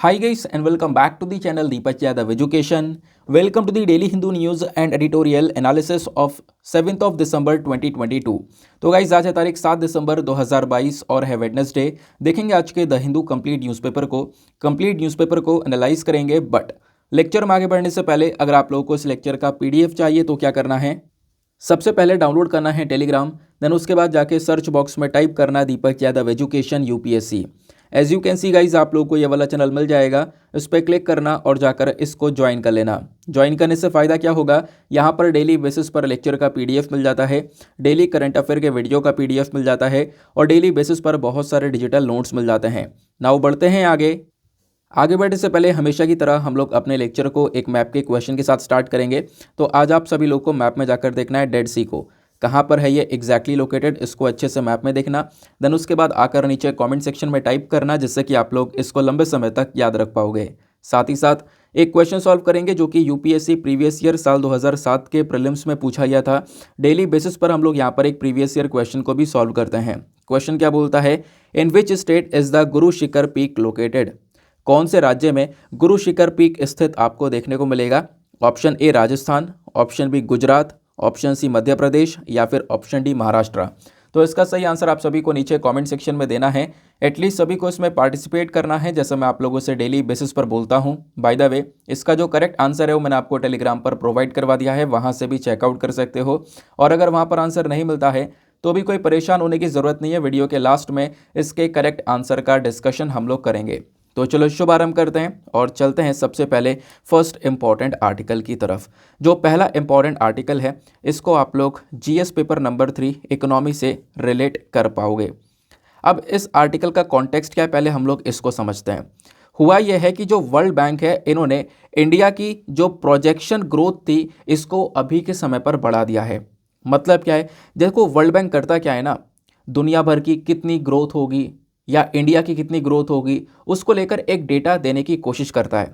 Hi guys and welcome back to the channel Deepak Yadav Education. Welcome to the Daily Hindu News and Editorial Analysis of 7th of December 2022. तो guys आज है तारीख 7 दिसंबर 2022 और है Wednesday. देखेंगे आज के द हिंदू कंप्लीट न्यूज़पेपर को एनालाइज करेंगे। बट लेक्चर में आगे बढ़ने से पहले अगर आप लोगों को इस लेक्चर का पीडीएफ चाहिए तो क्या करना है, सबसे पहले डाउनलोड करना है टेलीग्राम, देन उसके बाद जाके सर्च बॉक्स में टाइप करना Deepak Yadav education UPSC. As you can see guys आप लोगों को ये वाला चैनल मिल जाएगा, इस पर क्लिक करना और जाकर इसको ज्वाइन कर लेना। ज्वाइन करने से फ़ायदा क्या होगा, यहाँ पर डेली बेसिस पर लेक्चर का पीडीएफ मिल जाता है, डेली करंट अफेयर के वीडियो का पीडीएफ मिल जाता है और डेली बेसिस पर बहुत सारे डिजिटल नोट्स मिल जाते हैं। नाउ बढ़ते हैं आगे बढ़ने से पहले हमेशा की तरह हम लोग अपने लेक्चर को एक मैप के क्वेश्चन के साथ स्टार्ट करेंगे। तो आज आप सभी लोग को मैप में जाकर देखना है डेड सी को, कहाँ पर है ये एग्जैक्टली लोकेटेड, इसको अच्छे से मैप में देखना। देन उसके बाद आकर नीचे कमेंट सेक्शन में टाइप करना, जिससे कि आप लोग इसको लंबे समय तक याद रख पाओगे। साथ ही साथ एक क्वेश्चन सॉल्व करेंगे जो कि यूपीएससी प्रीवियस ईयर साल 2007 के प्रीलिम्स में पूछा गया था। डेली बेसिस पर हम लोग यहाँ पर एक प्रीवियस ईयर क्वेश्चन को भी सॉल्व करते हैं। क्वेश्चन क्या बोलता है, इन which state is the Guru Shikhar peak located. कौन से राज्य में गुरु शिखर पीक स्थित आपको देखने को मिलेगा। Option A Rajasthan, option B Gujarat, option C Madhya Pradesh या फिर ऑप्शन डी महाराष्ट्र। तो इसका सही आंसर आप सभी को नीचे कमेंट सेक्शन में देना है। एटलीस्ट सभी को इसमें पार्टिसिपेट करना है, जैसे मैं आप लोगों से डेली बेसिस पर बोलता हूं। बाय द वे इसका जो करेक्ट आंसर है वो मैंने आपको टेलीग्राम पर प्रोवाइड करवा दिया है, वहां से भी चेकआउट कर सकते हो। और अगर वहां पर आंसर नहीं मिलता है तो भी कोई परेशान होने की ज़रूरत नहीं है, वीडियो के लास्ट में इसके करेक्ट आंसर का डिस्कशन हम लोग करेंगे। तो चलो शुभारंभ करते हैं और चलते हैं सबसे पहले फर्स्ट इंपॉर्टेंट आर्टिकल की तरफ। जो पहला इंपॉर्टेंट आर्टिकल है इसको आप लोग जीएस पेपर नंबर 3 इकोनॉमी से रिलेट कर पाओगे। अब इस आर्टिकल का कॉन्टेक्स्ट क्या है, पहले हम लोग इसको समझते हैं। हुआ यह है कि जो वर्ल्ड बैंक है इन्होंने इंडिया की जो प्रोजेक्शन ग्रोथ थी इसको अभी के समय पर बढ़ा दिया है। मतलब क्या है, देखो वर्ल्ड बैंक करता क्या है ना, दुनिया भर की कितनी ग्रोथ होगी या इंडिया की कितनी ग्रोथ होगी उसको लेकर एक डेटा देने की कोशिश करता है।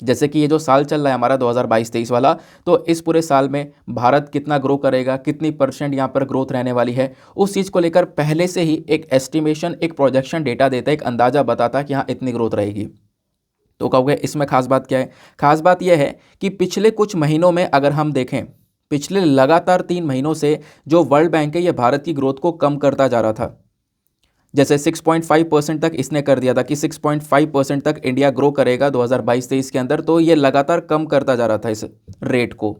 जैसे कि ये जो साल चल रहा है हमारा 2022-23 वाला, तो इस पूरे साल में भारत कितना ग्रो करेगा, कितनी परसेंट यहाँ पर ग्रोथ रहने वाली है, उस चीज़ को लेकर पहले से ही एक एस्टिमेशन, एक प्रोजेक्शन डेटा देता है, एक अंदाज़ा बताता है कि हाँ इतनी ग्रोथ रहेगी। तो कहोगे इसमें खास बात क्या है, खास बात यह है कि पिछले कुछ महीनों में अगर हम देखें, पिछले लगातार 3 महीनों से जो वर्ल्ड बैंक है ये भारत की ग्रोथ को कम करता जा रहा था। जैसे 6.5% तक इसने कर दिया था कि 6.5% तक इंडिया ग्रो करेगा 2022-23 के अंदर, तो ये लगातार कम करता जा रहा था इस रेट को।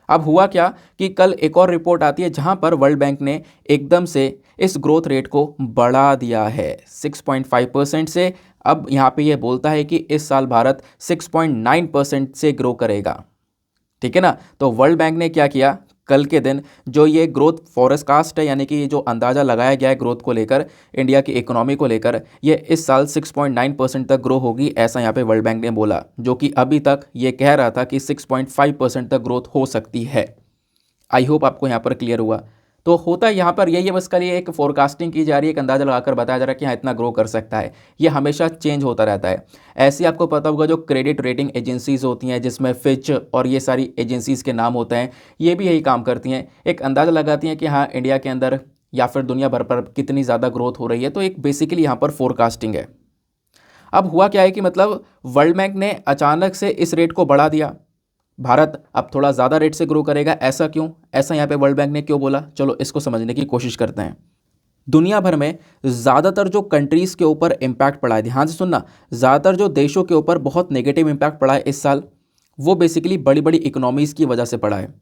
अब हुआ क्या कि कल एक और रिपोर्ट आती है जहां पर वर्ल्ड बैंक ने एकदम से इस ग्रोथ रेट को बढ़ा दिया है 6.5% से। अब यहाँ पे ये बोलता है कि इस साल भारत 6.9% से ग्रो करेगा। ठीक है ना। तो वर्ल्ड बैंक ने क्या किया, कल के दिन जो ये ग्रोथ फोरकास्ट है, यानी कि ये जो अंदाज़ा लगाया गया है ग्रोथ को लेकर, इंडिया की इकोनॉमी को लेकर, ये इस साल 6.9% तक ग्रो होगी, ऐसा यहाँ पे वर्ल्ड बैंक ने बोला। जो कि अभी तक ये कह रहा था कि 6.5% तक ग्रोथ हो सकती है। आई होप आपको यहाँ पर क्लियर हुआ। तो होता है यहाँ पर यही है, बस कल ये एक फोरकास्टिंग की जा रही है, एक अंदाजा लगाकर बताया जा रहा है कि हाँ इतना ग्रो कर सकता है। ये हमेशा चेंज होता रहता है। ऐसे ही आपको पता होगा जो क्रेडिट रेटिंग एजेंसीज होती हैं, जिसमें फिच और ये सारी एजेंसीज के नाम होते हैं, ये भी यही काम करती हैं, एक अंदाज़ा लगाती हैं कि हाँ इंडिया के अंदर या फिर दुनिया भर पर कितनी ज़्यादा ग्रोथ हो रही है। तो एक बेसिकली यहाँ पर फोरकास्टिंग है। अब हुआ क्या है कि मतलब वर्ल्ड बैंक ने अचानक से इस रेट को बढ़ा दिया, भारत अब थोड़ा ज़्यादा रेट से ग्रो करेगा। ऐसा क्यों, ऐसा यहाँ पे वर्ल्ड बैंक ने क्यों बोला, चलो इसको समझने की कोशिश करते हैं। दुनिया भर में ज़्यादातर जो कंट्रीज़ के ऊपर इम्पैक्ट पड़ा है, ध्यान से सुनना, ज़्यादातर जो देशों के ऊपर बहुत नेगेटिव इम्पैक्ट पड़ा है इस साल, वो बेसिकली बड़ी बड़ी इकोनॉमीज़ की वजह से पड़ा है।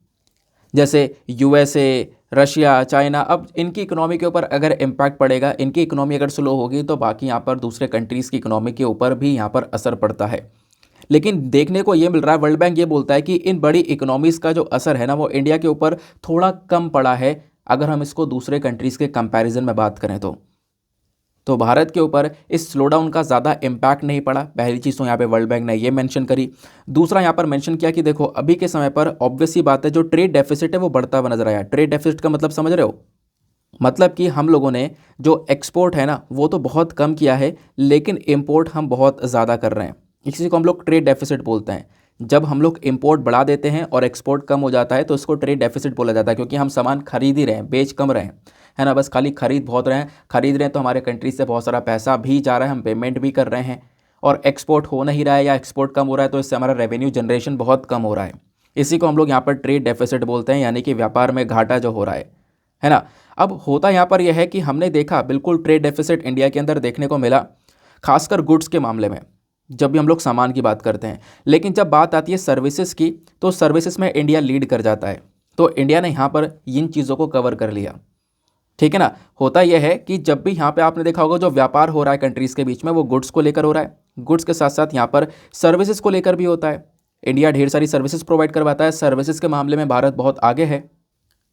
जैसे यूएसए, रशिया, चाइना, अब इनकी इकोनॉमी के ऊपर अगर इम्पैक्ट पड़ेगा, इनकी इकोनॉमी अगर स्लो होगी तो बाकी यहाँ पर दूसरे कंट्रीज़ की इकोनॉमी के ऊपर भी यहाँ पर असर पड़ता है। लेकिन देखने को ये मिल रहा है, वर्ल्ड बैंक ये बोलता है कि इन बड़ी इकोनॉमीज़ का जो असर है ना वो इंडिया के ऊपर थोड़ा कम पड़ा है, अगर हम इसको दूसरे कंट्रीज़ के कंपैरिजन में बात करें तो भारत के ऊपर इस स्लोडाउन का ज़्यादा इम्पैक्ट नहीं पड़ा। पहली चीज़ तो यहाँ पे वर्ल्ड बैंक ने ये मेंशन करी। दूसरा यहाँ पर मेंशन किया कि देखो अभी के समय पर ऑब्वियस सी बात है, जो ट्रेड डेफिसिट है वो बढ़ता हुआ नजर आया। ट्रेड डेफिसिट का मतलब समझ रहे हो, मतलब कि हम लोगों ने जो एक्सपोर्ट है ना वो तो बहुत कम किया है, लेकिन इम्पोर्ट हम बहुत ज़्यादा कर रहे हैं। इसी को हम लोग ट्रेड डेफिसिट बोलते हैं। जब हम लोग इंपोर्ट बढ़ा देते हैं और एक्सपोर्ट कम हो जाता है तो इसको ट्रेड डेफिसिट बोला जाता है, क्योंकि हम सामान खरीद ही रहे हैं, बेच कम रहे हैं, है ना। बस खाली खरीद बहुत रहे हैं, खरीद रहे हैं तो हमारे कंट्री से बहुत सारा पैसा भी जा रहा है, हम पेमेंट भी कर रहे हैं और एक्सपोर्ट हो नहीं रहा है या एक्सपोर्ट कम हो रहा है, तो इससे हमारा रेवेन्यू जनरेशन बहुत कम हो रहा है। इसी को हम लोग यहाँ पर ट्रेड डेफिसिट बोलते हैं, यानी कि व्यापार में घाटा जो हो रहा है ना। अब होता यहाँ पर यह है कि हमने देखा बिल्कुल ट्रेड डेफिसिट इंडिया के अंदर देखने को मिला, खासकर गुड्स के मामले में, जब भी हम लोग सामान की बात करते हैं। लेकिन जब बात आती है सर्विसेज की, तो सर्विसेज में इंडिया लीड कर जाता है। तो इंडिया ने यहाँ पर इन चीज़ों को कवर कर लिया, ठीक है ना। होता यह है कि जब भी यहाँ पे आपने देखा होगा जो व्यापार हो रहा है कंट्रीज़ के बीच में, वो गुड्स को लेकर हो रहा है, गुड्स के साथ साथ यहाँ पर सर्विसेज को लेकर भी होता है। इंडिया ढेर सारी सर्विसेज प्रोवाइड करवाता है, सर्विसेज के मामले में भारत बहुत आगे है।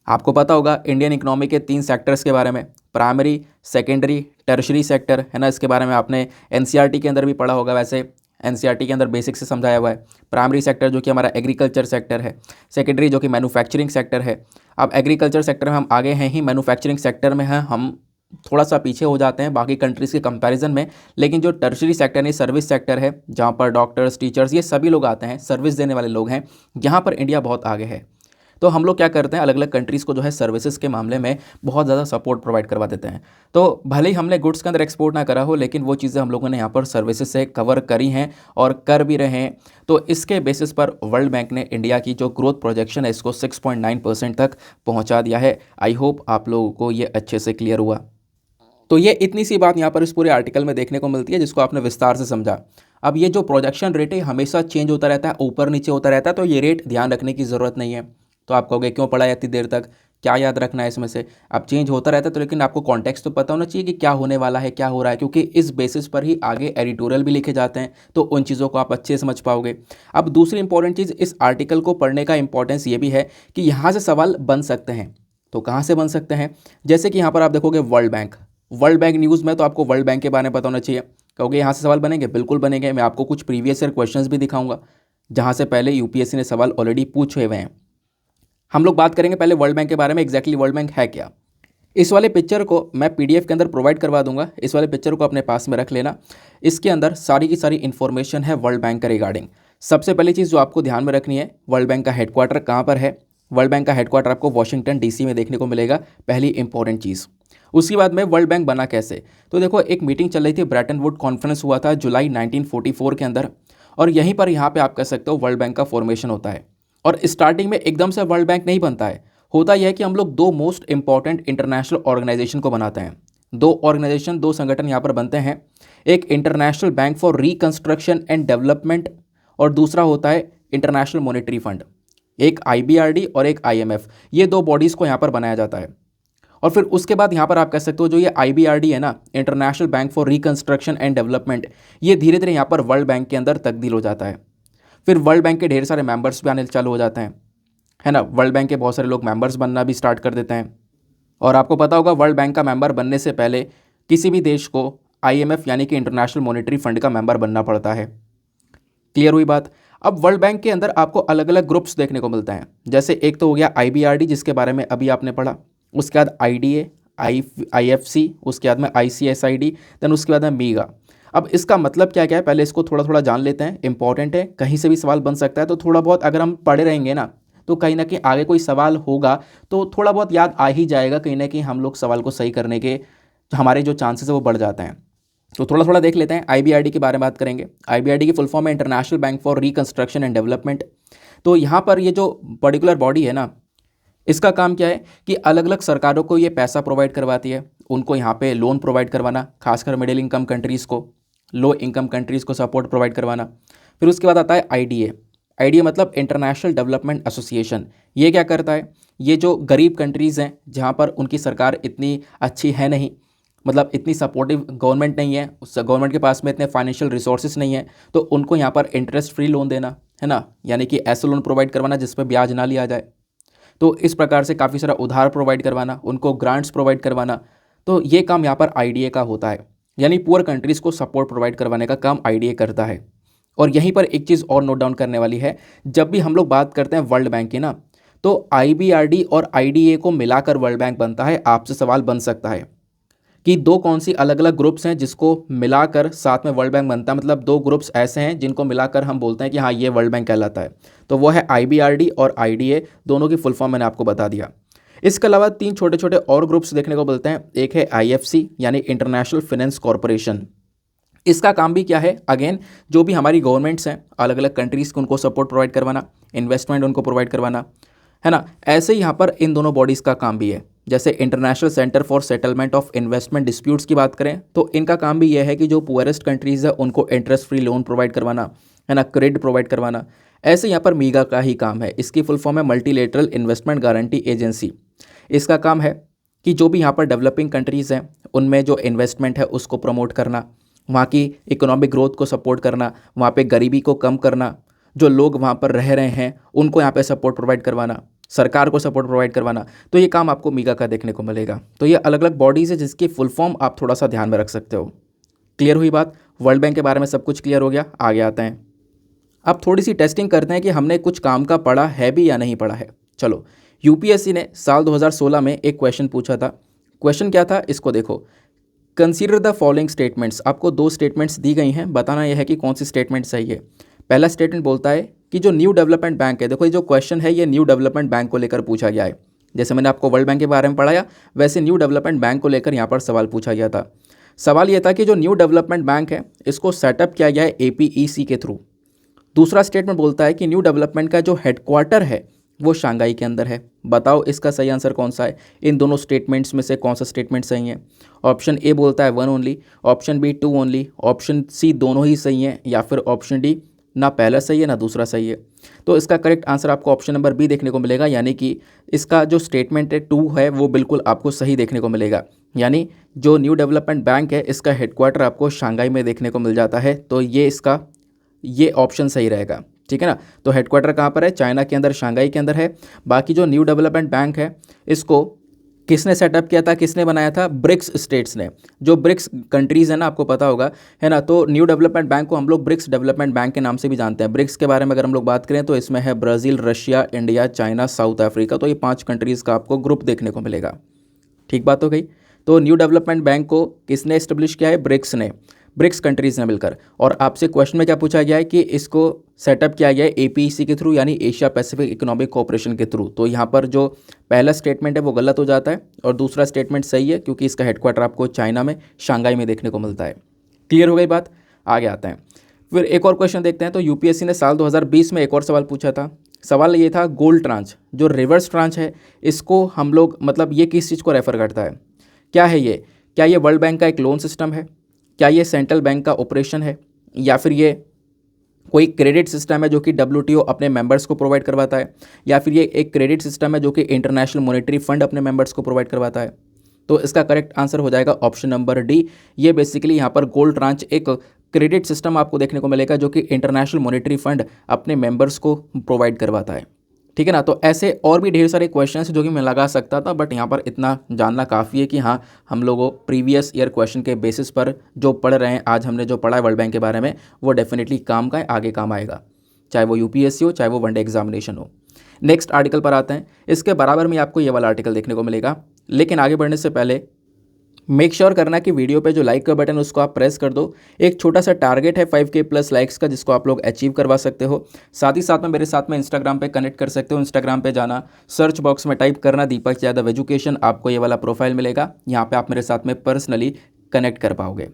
आपको पता होगा इंडियन इकोनॉमी के 3 सेक्टर्स के बारे में, प्राइमरी, सेकेंडरी, टर्शरी सेक्टर, है ना। इसके बारे में आपने एनसीईआरटी के अंदर भी पढ़ा होगा। वैसे एनसीईआरटी के अंदर बेसिक से समझाया हुआ है। प्राइमरी सेक्टर जो कि हमारा एग्रीकल्चर सेक्टर है, सेकेंडरी जो कि मैन्युफैक्चरिंग सेक्टर है। अब एग्रीकल्चर सेक्टर में हम आगे हैं ही, मैन्युफैक्चरिंग सेक्टर में हैं हम थोड़ा सा पीछे हो जाते हैं बाकी कंट्रीज़ के कंपैरिजन में। लेकिन जो टर्शरी सेक्टर है, सर्विस सेक्टर है, जहाँ पर डॉक्टर्स, टीचर्स, ये सभी लोग आते हैं, सर्विस देने वाले लोग हैं, यहाँ पर इंडिया बहुत आगे है। तो हम लोग क्या करते हैं, अलग अलग कंट्रीज़ को जो है सर्विसेज के मामले में बहुत ज़्यादा सपोर्ट प्रोवाइड करवा देते हैं। तो भले ही हमने गुड्स के अंदर एक्सपोर्ट ना करा हो, लेकिन वो चीज़ें हम लोगों ने यहाँ पर सर्विसेज से कवर करी हैं और कर भी रहे हैं। तो इसके बेसिस पर वर्ल्ड बैंक ने इंडिया की जो ग्रोथ प्रोजेक्शन है इसको 6.9% तक पहुँचा दिया है। आई होप आप लोगों को ये अच्छे से क्लियर हुआ। तो ये इतनी सी बात यहाँ पर इस पूरे आर्टिकल में देखने को मिलती है, जिसको आपने विस्तार से समझा। अब ये जो प्रोजेक्शन रेट है हमेशा चेंज होता रहता है, ऊपर नीचे होता रहता है, तो ये रेट ध्यान रखने की ज़रूरत नहीं है। तो आप कहोगे क्यों पढ़ा है इतनी देर तक, क्या याद रखना है इसमें से। अब चेंज होता रहता है तो, लेकिन आपको कॉन्टेक्स्ट तो पता होना चाहिए कि क्या होने वाला है, क्या हो रहा है, क्योंकि इस बेसिस पर ही आगे एडिटोरियल भी लिखे जाते हैं, तो उन चीज़ों को आप अच्छे से समझ पाओगे। अब दूसरी इंपॉर्टेंट चीज़, इस आर्टिकल को पढ़ने का इंपॉर्टेंस ये भी है कि यहाँ से सवाल बन सकते हैं। तो कहाँ से बन सकते हैं, जैसे कि यहाँ पर आप देखोगे वर्ल्ड बैंक न्यूज़ में, तो आपको वर्ल्ड बैंक के बारे में पता होना चाहिए। कहोगे यहाँ से सवाल बनेंगे, बिल्कुल बनेंगे। मैं आपको कुछ प्रीवियस ईयर क्वेश्चंस भी दिखाऊंगा जहाँ से पहले यूपीएससी ने सवाल ऑलरेडी पूछे हुए हैं। हम लोग बात करेंगे पहले वर्ल्ड बैंक के बारे में, एग्जैक्टली वर्ल्ड बैंक है क्या। इस वाले पिक्चर को मैं पीडीएफ के अंदर प्रोवाइड करवा दूंगा, इस वाले पिक्चर को अपने पास में रख लेना। इसके अंदर सारी की सारी इन्फॉर्मेशन है वर्ल्ड बैंक के रिगार्डिंग। सबसे पहली चीज़ जो आपको ध्यान में रखनी है, वर्ल्ड बैंक का हेडक्वार्टर कहाँ पर है। वर्ल्ड बैंक का हेडक्वार्टर आपको वॉशिंगटन डीसी में देखने को मिलेगा, पहली इंपॉर्टेंट चीज़। उसके बाद में वर्ल्ड बैंक बना कैसे, तो देखो एक मीटिंग चल रही थी, ब्रेटन वुड कॉन्फ्रेंस हुआ था जुलाई 1944 के अंदर, और यहीं पर यहाँ पे आप कह सकते हो वर्ल्ड बैंक का फॉर्मेशन होता है। और स्टार्टिंग में एकदम से वर्ल्ड बैंक नहीं बनता है, होता यह है कि हम लोग 2 मोस्ट इंपॉर्टेंट इंटरनेशनल ऑर्गेनाइजेशन को बनाते हैं। 2 संगठन यहाँ पर बनते हैं, एक international bank for reconstruction and development और दूसरा होता है इंटरनेशनल मॉनेटरी फंड। एक IBRD और एक IMF, ये 2 बॉडीज़ को यहाँ पर बनाया जाता है। और फिर उसके बाद यहाँ पर आप कह सकते हो जो ये IBRD है ना, international bank for reconstruction and development, ये धीरे धीरे यहाँ पर वर्ल्ड बैंक के अंदर तब्दील हो जाता है। फिर वर्ल्ड बैंक के ढेर सारे मेंबर्स भी आने चालू हो जाते हैं, है ना। वर्ल्ड बैंक के बहुत सारे लोग मेंबर्स बनना भी स्टार्ट कर देते हैं। और आपको पता होगा वर्ल्ड बैंक का मेंबर बनने से पहले किसी भी देश को IMF यानी कि इंटरनेशनल मॉनेटरी फंड का मेंबर बनना पड़ता है। क्लियर हुई बात। अब वर्ल्ड बैंक के अंदर आपको अलग अलग ग्रुप्स देखने को मिलते हैं, जैसे एक तो हो गया IBRD जिसके बारे में अभी आपने पढ़ा, उसके बाद IDA, IFC, उसके बाद में ICSID, देन उसके बाद में मीगा। अब इसका मतलब क्या क्या है, पहले इसको थोड़ा थोड़ा जान लेते हैं, इंपॉर्टेंट है, कहीं से भी सवाल बन सकता है। तो थोड़ा बहुत अगर हम पढ़े रहेंगे ना, तो कहीं ना कहीं आगे कोई सवाल होगा तो थोड़ा बहुत याद आ ही जाएगा, कहीं ना कहीं हम लोग सवाल को सही करने के हमारे जो चांसेस है वो बढ़ जाते हैं। तो थोड़ा थोड़ा देख लेते हैं। IBRD के बारे में बात करेंगे। IBRD की फुल फॉर्म है international bank for reconstruction and development. तो यहाँ पर ये जो पर्टिकुलर बॉडी है ना, इसका काम क्या है कि अलग अलग सरकारों को ये पैसा प्रोवाइड करवाती है, उनको यहाँ पे लोन प्रोवाइड करवाना, खासकर मिडिल इनकम कंट्रीज़ को, लो इनकम कंट्रीज़ को सपोर्ट प्रोवाइड करवाना। फिर उसके बाद आता है IDA मतलब इंटरनेशनल डेवलपमेंट एसोसिएशन। ये क्या करता है, ये जो गरीब कंट्रीज़ हैं जहाँ पर उनकी सरकार इतनी अच्छी है नहीं, मतलब इतनी सपोर्टिव गवर्नमेंट नहीं है, उस गवर्नमेंट के पास में इतने फाइनेंशियल रिसोर्सेज नहीं है, तो उनको यहाँ पर इंटरेस्ट फ्री लोन देना, है ना, यानी कि ऐसे लोन प्रोवाइड करवाना जिस पर ब्याज ना लिया जाए। तो इस प्रकार से काफ़ी सारा उधार प्रोवाइड करवाना, उनको ग्रांट्स प्रोवाइड करवाना। तो ये काम यहाँ पर IDA का होता है, यानी पुअर कंट्रीज़ को सपोर्ट प्रोवाइड करवाने का काम IDA करता है। और यहीं पर एक चीज़ और नोट डाउन करने वाली है, जब भी हम लोग बात करते हैं वर्ल्ड बैंक की ना, तो IBRD और IDA को मिलाकर वर्ल्ड बैंक बनता है। आपसे सवाल बन सकता है कि 2 कौन सी अलग अलग ग्रुप्स हैं जिसको मिलाकर साथ में वर्ल्ड बैंक बनता है, मतलब 2 ग्रुप्स ऐसे हैं जिनको मिलाकर हम बोलते हैं कि हाँ ये वर्ल्ड बैंक कहलाता है। तो वो है IBRD और IDA, दोनों की फुल फॉर्म मैंने आपको बता दिया। इसके अलावा 3 छोटे छोटे और ग्रुप्स देखने को मिलते हैं। एक है IFC यानी इंटरनेशनल फाइनेंस कॉरपोरेशन, इसका काम भी क्या है, अगेन जो भी हमारी गवर्नमेंट्स हैं अलग अलग कंट्रीज़ को, उनको सपोर्ट प्रोवाइड करवाना, इन्वेस्टमेंट उनको प्रोवाइड करवाना, है ना। ऐसे ही यहाँ पर इन दोनों बॉडीज़ का काम भी है। जैसे international centre for settlement of investment disputes की बात करें तो इनका काम भी यह है कि जो पुअरेस्ट कंट्रीज़ है उनको इंटरेस्ट फ्री लोन प्रोवाइड करवाना, है ना, क्रेडिट प्रोवाइड करवाना। ऐसे यहाँ पर मीगा का ही काम है। इसकी फुल फॉर्म है मल्टीलेटरल इन्वेस्टमेंट गारंटी एजेंसी। इसका काम है कि जो भी यहाँ पर डेवलपिंग कंट्रीज़ हैं उनमें जो इन्वेस्टमेंट है उसको प्रमोट करना, वहाँ की इकोनॉमिक ग्रोथ को सपोर्ट करना, वहाँ पे गरीबी को कम करना, जो लोग वहाँ पर रह रहे हैं उनको यहाँ पे सपोर्ट प्रोवाइड करवाना, सरकार को सपोर्ट प्रोवाइड करवाना। तो ये काम आपको मीगा का देखने को मिलेगा। तो ये अलग अलग बॉडीज़ है जिसकी फुल फॉर्म आप थोड़ा सा ध्यान में रख सकते हो। क्लियर हुई बात? वर्ल्ड बैंक के बारे में सब कुछ क्लियर हो गया। आगे आते हैं, अब थोड़ी सी टेस्टिंग करते हैं कि हमने कुछ काम का पढ़ा है भी या नहीं पढ़ा है। चलो, यूपीएससी ने साल 2016 में एक क्वेश्चन पूछा था। क्वेश्चन क्या था, इसको देखो। Consider the following statements. आपको दो स्टेटमेंट्स दी गई हैं, बताना यह है कि कौन सी स्टेटमेंट सही है। पहला स्टेटमेंट बोलता है कि जो न्यू डेवलपमेंट बैंक है, देखो ये जो क्वेश्चन है ये न्यू डेवलपमेंट बैंक को लेकर पूछा गया है। जैसे मैंने आपको वर्ल्ड बैंक के बारे में पढ़ाया वैसे न्यू डेवलपमेंट बैंक को लेकर यहाँ पर सवाल पूछा गया था। सवाल ये था कि जो न्यू डेवलपमेंट बैंक है इसको सेटअप किया गया है एपीईसी के थ्रू। दूसरा स्टेटमेंट बोलता है कि न्यू डेवलपमेंट का जो हेडक्वार्टर है वो शंघाई के अंदर है। बताओ इसका सही आंसर कौन सा है। इन दोनों स्टेटमेंट्स में से कौन सा स्टेटमेंट सही है। ऑप्शन ए बोलता है 1 only, option B 2 only, option C दोनों ही सही हैं, या फिर ऑप्शन डी ना पहला सही है ना दूसरा सही है। तो इसका करेक्ट आंसर आपको ऑप्शन नंबर बी देखने को मिलेगा, यानी कि इसका जो स्टेटमेंट है 2 है वो बिल्कुल आपको सही देखने को मिलेगा। यानी जो न्यू डेवलपमेंट बैंक है इसका हेडक्वार्टर आपको शंघाई में देखने को मिल जाता है। तो ये ऑप्शन सही रहेगा, ठीक है ना। तो हेडक्वार्टर कहाँ पर है, चाइना के अंदर, शंघाई के अंदर है। बाकी जो न्यू डेवलपमेंट बैंक है इसको किसने सेटअप किया था, किसने बनाया था, ब्रिक्स स्टेट्स ने। जो ब्रिक्स कंट्रीज़ है ना, आपको पता होगा, है ना। तो न्यू डेवलपमेंट बैंक को हम लोग ब्रिक्स डेवलपमेंट बैंक के नाम से भी जानते हैं। ब्रिक्स के बारे में अगर हम लोग बात करें तो इसमें है Brazil, Russia, India, China, south Africa. तो ये 5 कंट्रीज़ का आपको ग्रुप देखने को मिलेगा। ठीक बात हो गई। तो न्यू डेवलपमेंट बैंक को किसने इस्टेब्लिश किया है, ब्रिक्स ने, ब्रिक्स कंट्रीज़ ने मिलकर। और आपसे क्वेश्चन में क्या पूछा गया है कि इसको सेटअप किया गया है एपीईसी के थ्रू, यानी एशिया पैसिफिक इकोनॉमिक कोऑपरेशन के थ्रू। तो यहाँ पर जो पहला स्टेटमेंट है वो गलत हो जाता है और दूसरा स्टेटमेंट सही है, क्योंकि इसका हेडक्वार्टर आपको चाइना में शंघाई में देखने को मिलता है। क्लियर हो गई बात? आगे आते हैं, फिर एक और क्वेश्चन देखते हैं। तो यूपीएससी ने साल 2020 में एक और सवाल पूछा था। सवाल ये था, गोल्ड ट्रांच, जो रिवर्स ट्रांच है इसको हम लोग, मतलब ये किस चीज़ को रेफर करता है, क्या है ये? क्या ये वर्ल्ड बैंक का एक लोन सिस्टम है, क्या ये सेंट्रल बैंक का ऑपरेशन है, या फिर ये कोई क्रेडिट सिस्टम है जो कि डब्ल्यूटीओ अपने मेंबर्स को प्रोवाइड करवाता है, या फिर ये एक क्रेडिट सिस्टम है जो कि इंटरनेशनल मॉनेटरी फंड अपने मेंबर्स को प्रोवाइड करवाता है। तो इसका करेक्ट आंसर हो जाएगा ऑप्शन नंबर डी। ये बेसिकली यहाँ पर गोल्ड ट्रांच एक क्रेडिट सिस्टम आपको देखने को मिलेगा जो कि इंटरनेशनल मॉनेटरी फंड अपने मेंबर्स को प्रोवाइड करवाता है। ठीक है ना। तो ऐसे और भी ढेर सारे क्वेश्चंस जो कि मैं लगा सकता था, बट यहाँ पर इतना जानना काफ़ी है कि हाँ, हम लोगों प्रीवियस ईयर क्वेश्चन के बेसिस पर जो पढ़ रहे हैं, आज हमने जो पढ़ा है वर्ल्ड बैंक के बारे में, वो डेफिनेटली काम का है, आगे काम आएगा, चाहे वो यूपीएससी हो, चाहे वो वनडे एग्जामिनेशन हो। नेक्स्ट आर्टिकल पर आते हैं। इसके बराबर में आपको ये वाला आर्टिकल देखने को मिलेगा, लेकिन आगे बढ़ने से पहले मेक श्योर करना कि वीडियो पे जो लाइक का बटन उसको आप प्रेस कर दो। एक छोटा सा टारगेट है 5K प्लस लाइक्स का, जिसको आप लोग अचीव करवा सकते हो। साथ ही साथ में मेरे साथ में इंस्टाग्राम पे कनेक्ट कर सकते हो। इंस्टाग्राम पे जाना, सर्च बॉक्स में टाइप करना दीपक यादव एजुकेशन, आपको ये वाला प्रोफाइल मिलेगा। यहाँ पे आप मेरे साथ में पर्सनली कनेक्ट कर पाओगे।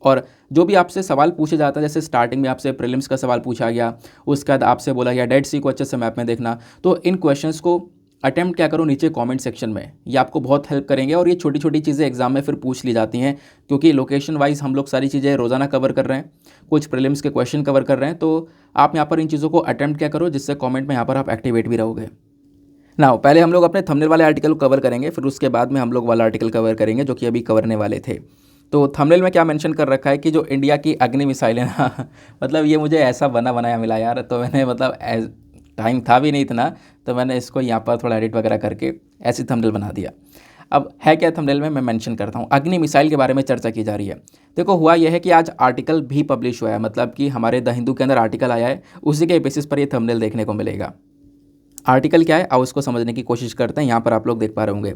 और जो भी आपसे सवाल पूछे जाता है, जैसे स्टार्टिंग में आपसे प्रीलिम्स का सवाल पूछा गया, उसके बाद आपसे बोला गया डेड सी को अच्छे से मैप में देखना, तो इन क्वेश्चंस को अटेम्प्ट क्या करो नीचे कमेंट सेक्शन में, ये आपको बहुत हेल्प करेंगे। और ये छोटी छोटी चीज़ें एग्जाम में फिर पूछ ली जाती हैं, क्योंकि लोकेशन वाइज हम लोग सारी चीज़ें रोज़ाना कवर कर रहे हैं, कुछ प्रीलिम्स के क्वेश्चन कवर कर रहे हैं। तो आप यहाँ पर इन चीज़ों को अटेम्प्ट क्या करो, जिससे कमेंट में यहाँ पर आप एक्टिवेट भी रहोगे। ना पहले हम लोग अपने थंबनेल वाले आर्टिकल को कवर करेंगे, फिर उसके बाद में हम लोग वाला आर्टिकल कवर करेंगे जो कि अभी कवरने वाले थे। तो थंबनेल में क्या मेंशन कर रखा है कि जो इंडिया की अग्नि मिसाइल है ना मतलब ये मुझे ऐसा बना बनाया मिला यार, तो मैंने मतलब टाइम था भी नहीं इतना, तो मैंने इसको यहाँ पर थोड़ा एडिट वगैरह करके ऐसी थंबनेल बना दिया। अब है क्या थंबनेल में, मैं मेंशन करता हूँ, अग्नि मिसाइल के बारे में चर्चा की जा रही है। देखो हुआ यह है कि आज आर्टिकल भी पब्लिश हुआ है, मतलब कि हमारे द हिंदू के अंदर आर्टिकल आया है, उसी के बेसिस पर ये थंबनेल देखने को मिलेगा। आर्टिकल क्या है, आओ उसको समझने की कोशिश करते हैं। यहाँ पर आप लोग देख पा रहे होंगे,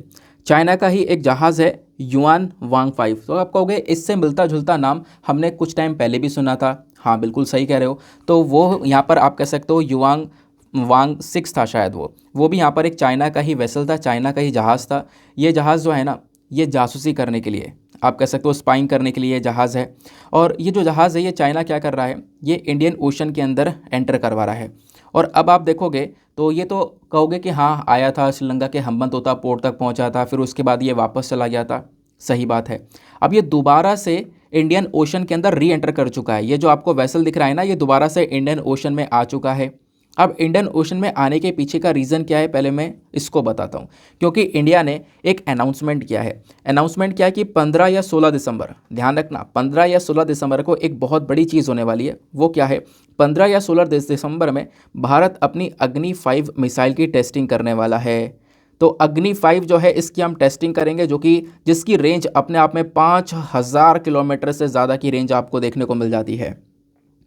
चाइना का ही एक जहाज़ है युआन वांग 5। तो आप कहोगे इससे मिलता जुलता नाम हमने कुछ टाइम पहले भी सुना था। हाँ बिल्कुल सही कह रहे हो। तो वो यहाँ पर आप कह सकते हो युआन वांग 6 था शायद, वो भी यहाँ पर एक चाइना का ही वेसल था, चाइना का ही जहाज़ था। ये जहाज़ जो है ना, ये जासूसी करने के लिए आप कह सकते हो स्पाइंग करने के लिए जहाज़ है। और ये जो जहाज़ है ये चाइना क्या कर रहा है, ये इंडियन ओशन के अंदर एंटर करवा रहा है। और अब आप देखोगे तो ये तो कहोगे कि हाँ आया था श्रीलंका के हम्बनतोता पोर्ट तक पहुंचा था, फिर उसके बाद ये वापस चला गया था। सही बात है। अब ये दोबारा से इंडियन ओशन के अंदर री एंटर कर चुका है। ये जो आपको वेसल दिख रहा है ना, ये दोबारा से इंडियन ओशन में आ चुका है। अब इंडियन ओशन में आने के पीछे का रीज़न क्या है, पहले मैं इसको बताता हूँ। क्योंकि इंडिया ने एक अनाउंसमेंट किया है। अनाउंसमेंट क्या है कि 15 या 16 दिसंबर, ध्यान रखना 15 या 16 दिसंबर को एक बहुत बड़ी चीज़ होने वाली है। वो क्या है, 15 या 16 दिसंबर में भारत अपनी अग्नि 5 मिसाइल की टेस्टिंग करने वाला है। तो अग्नि 5 जो है इसकी हम टेस्टिंग करेंगे, जो कि जिसकी रेंज अपने आप में 5000 किलोमीटर से ज़्यादा की रेंज आपको देखने को मिल जाती है।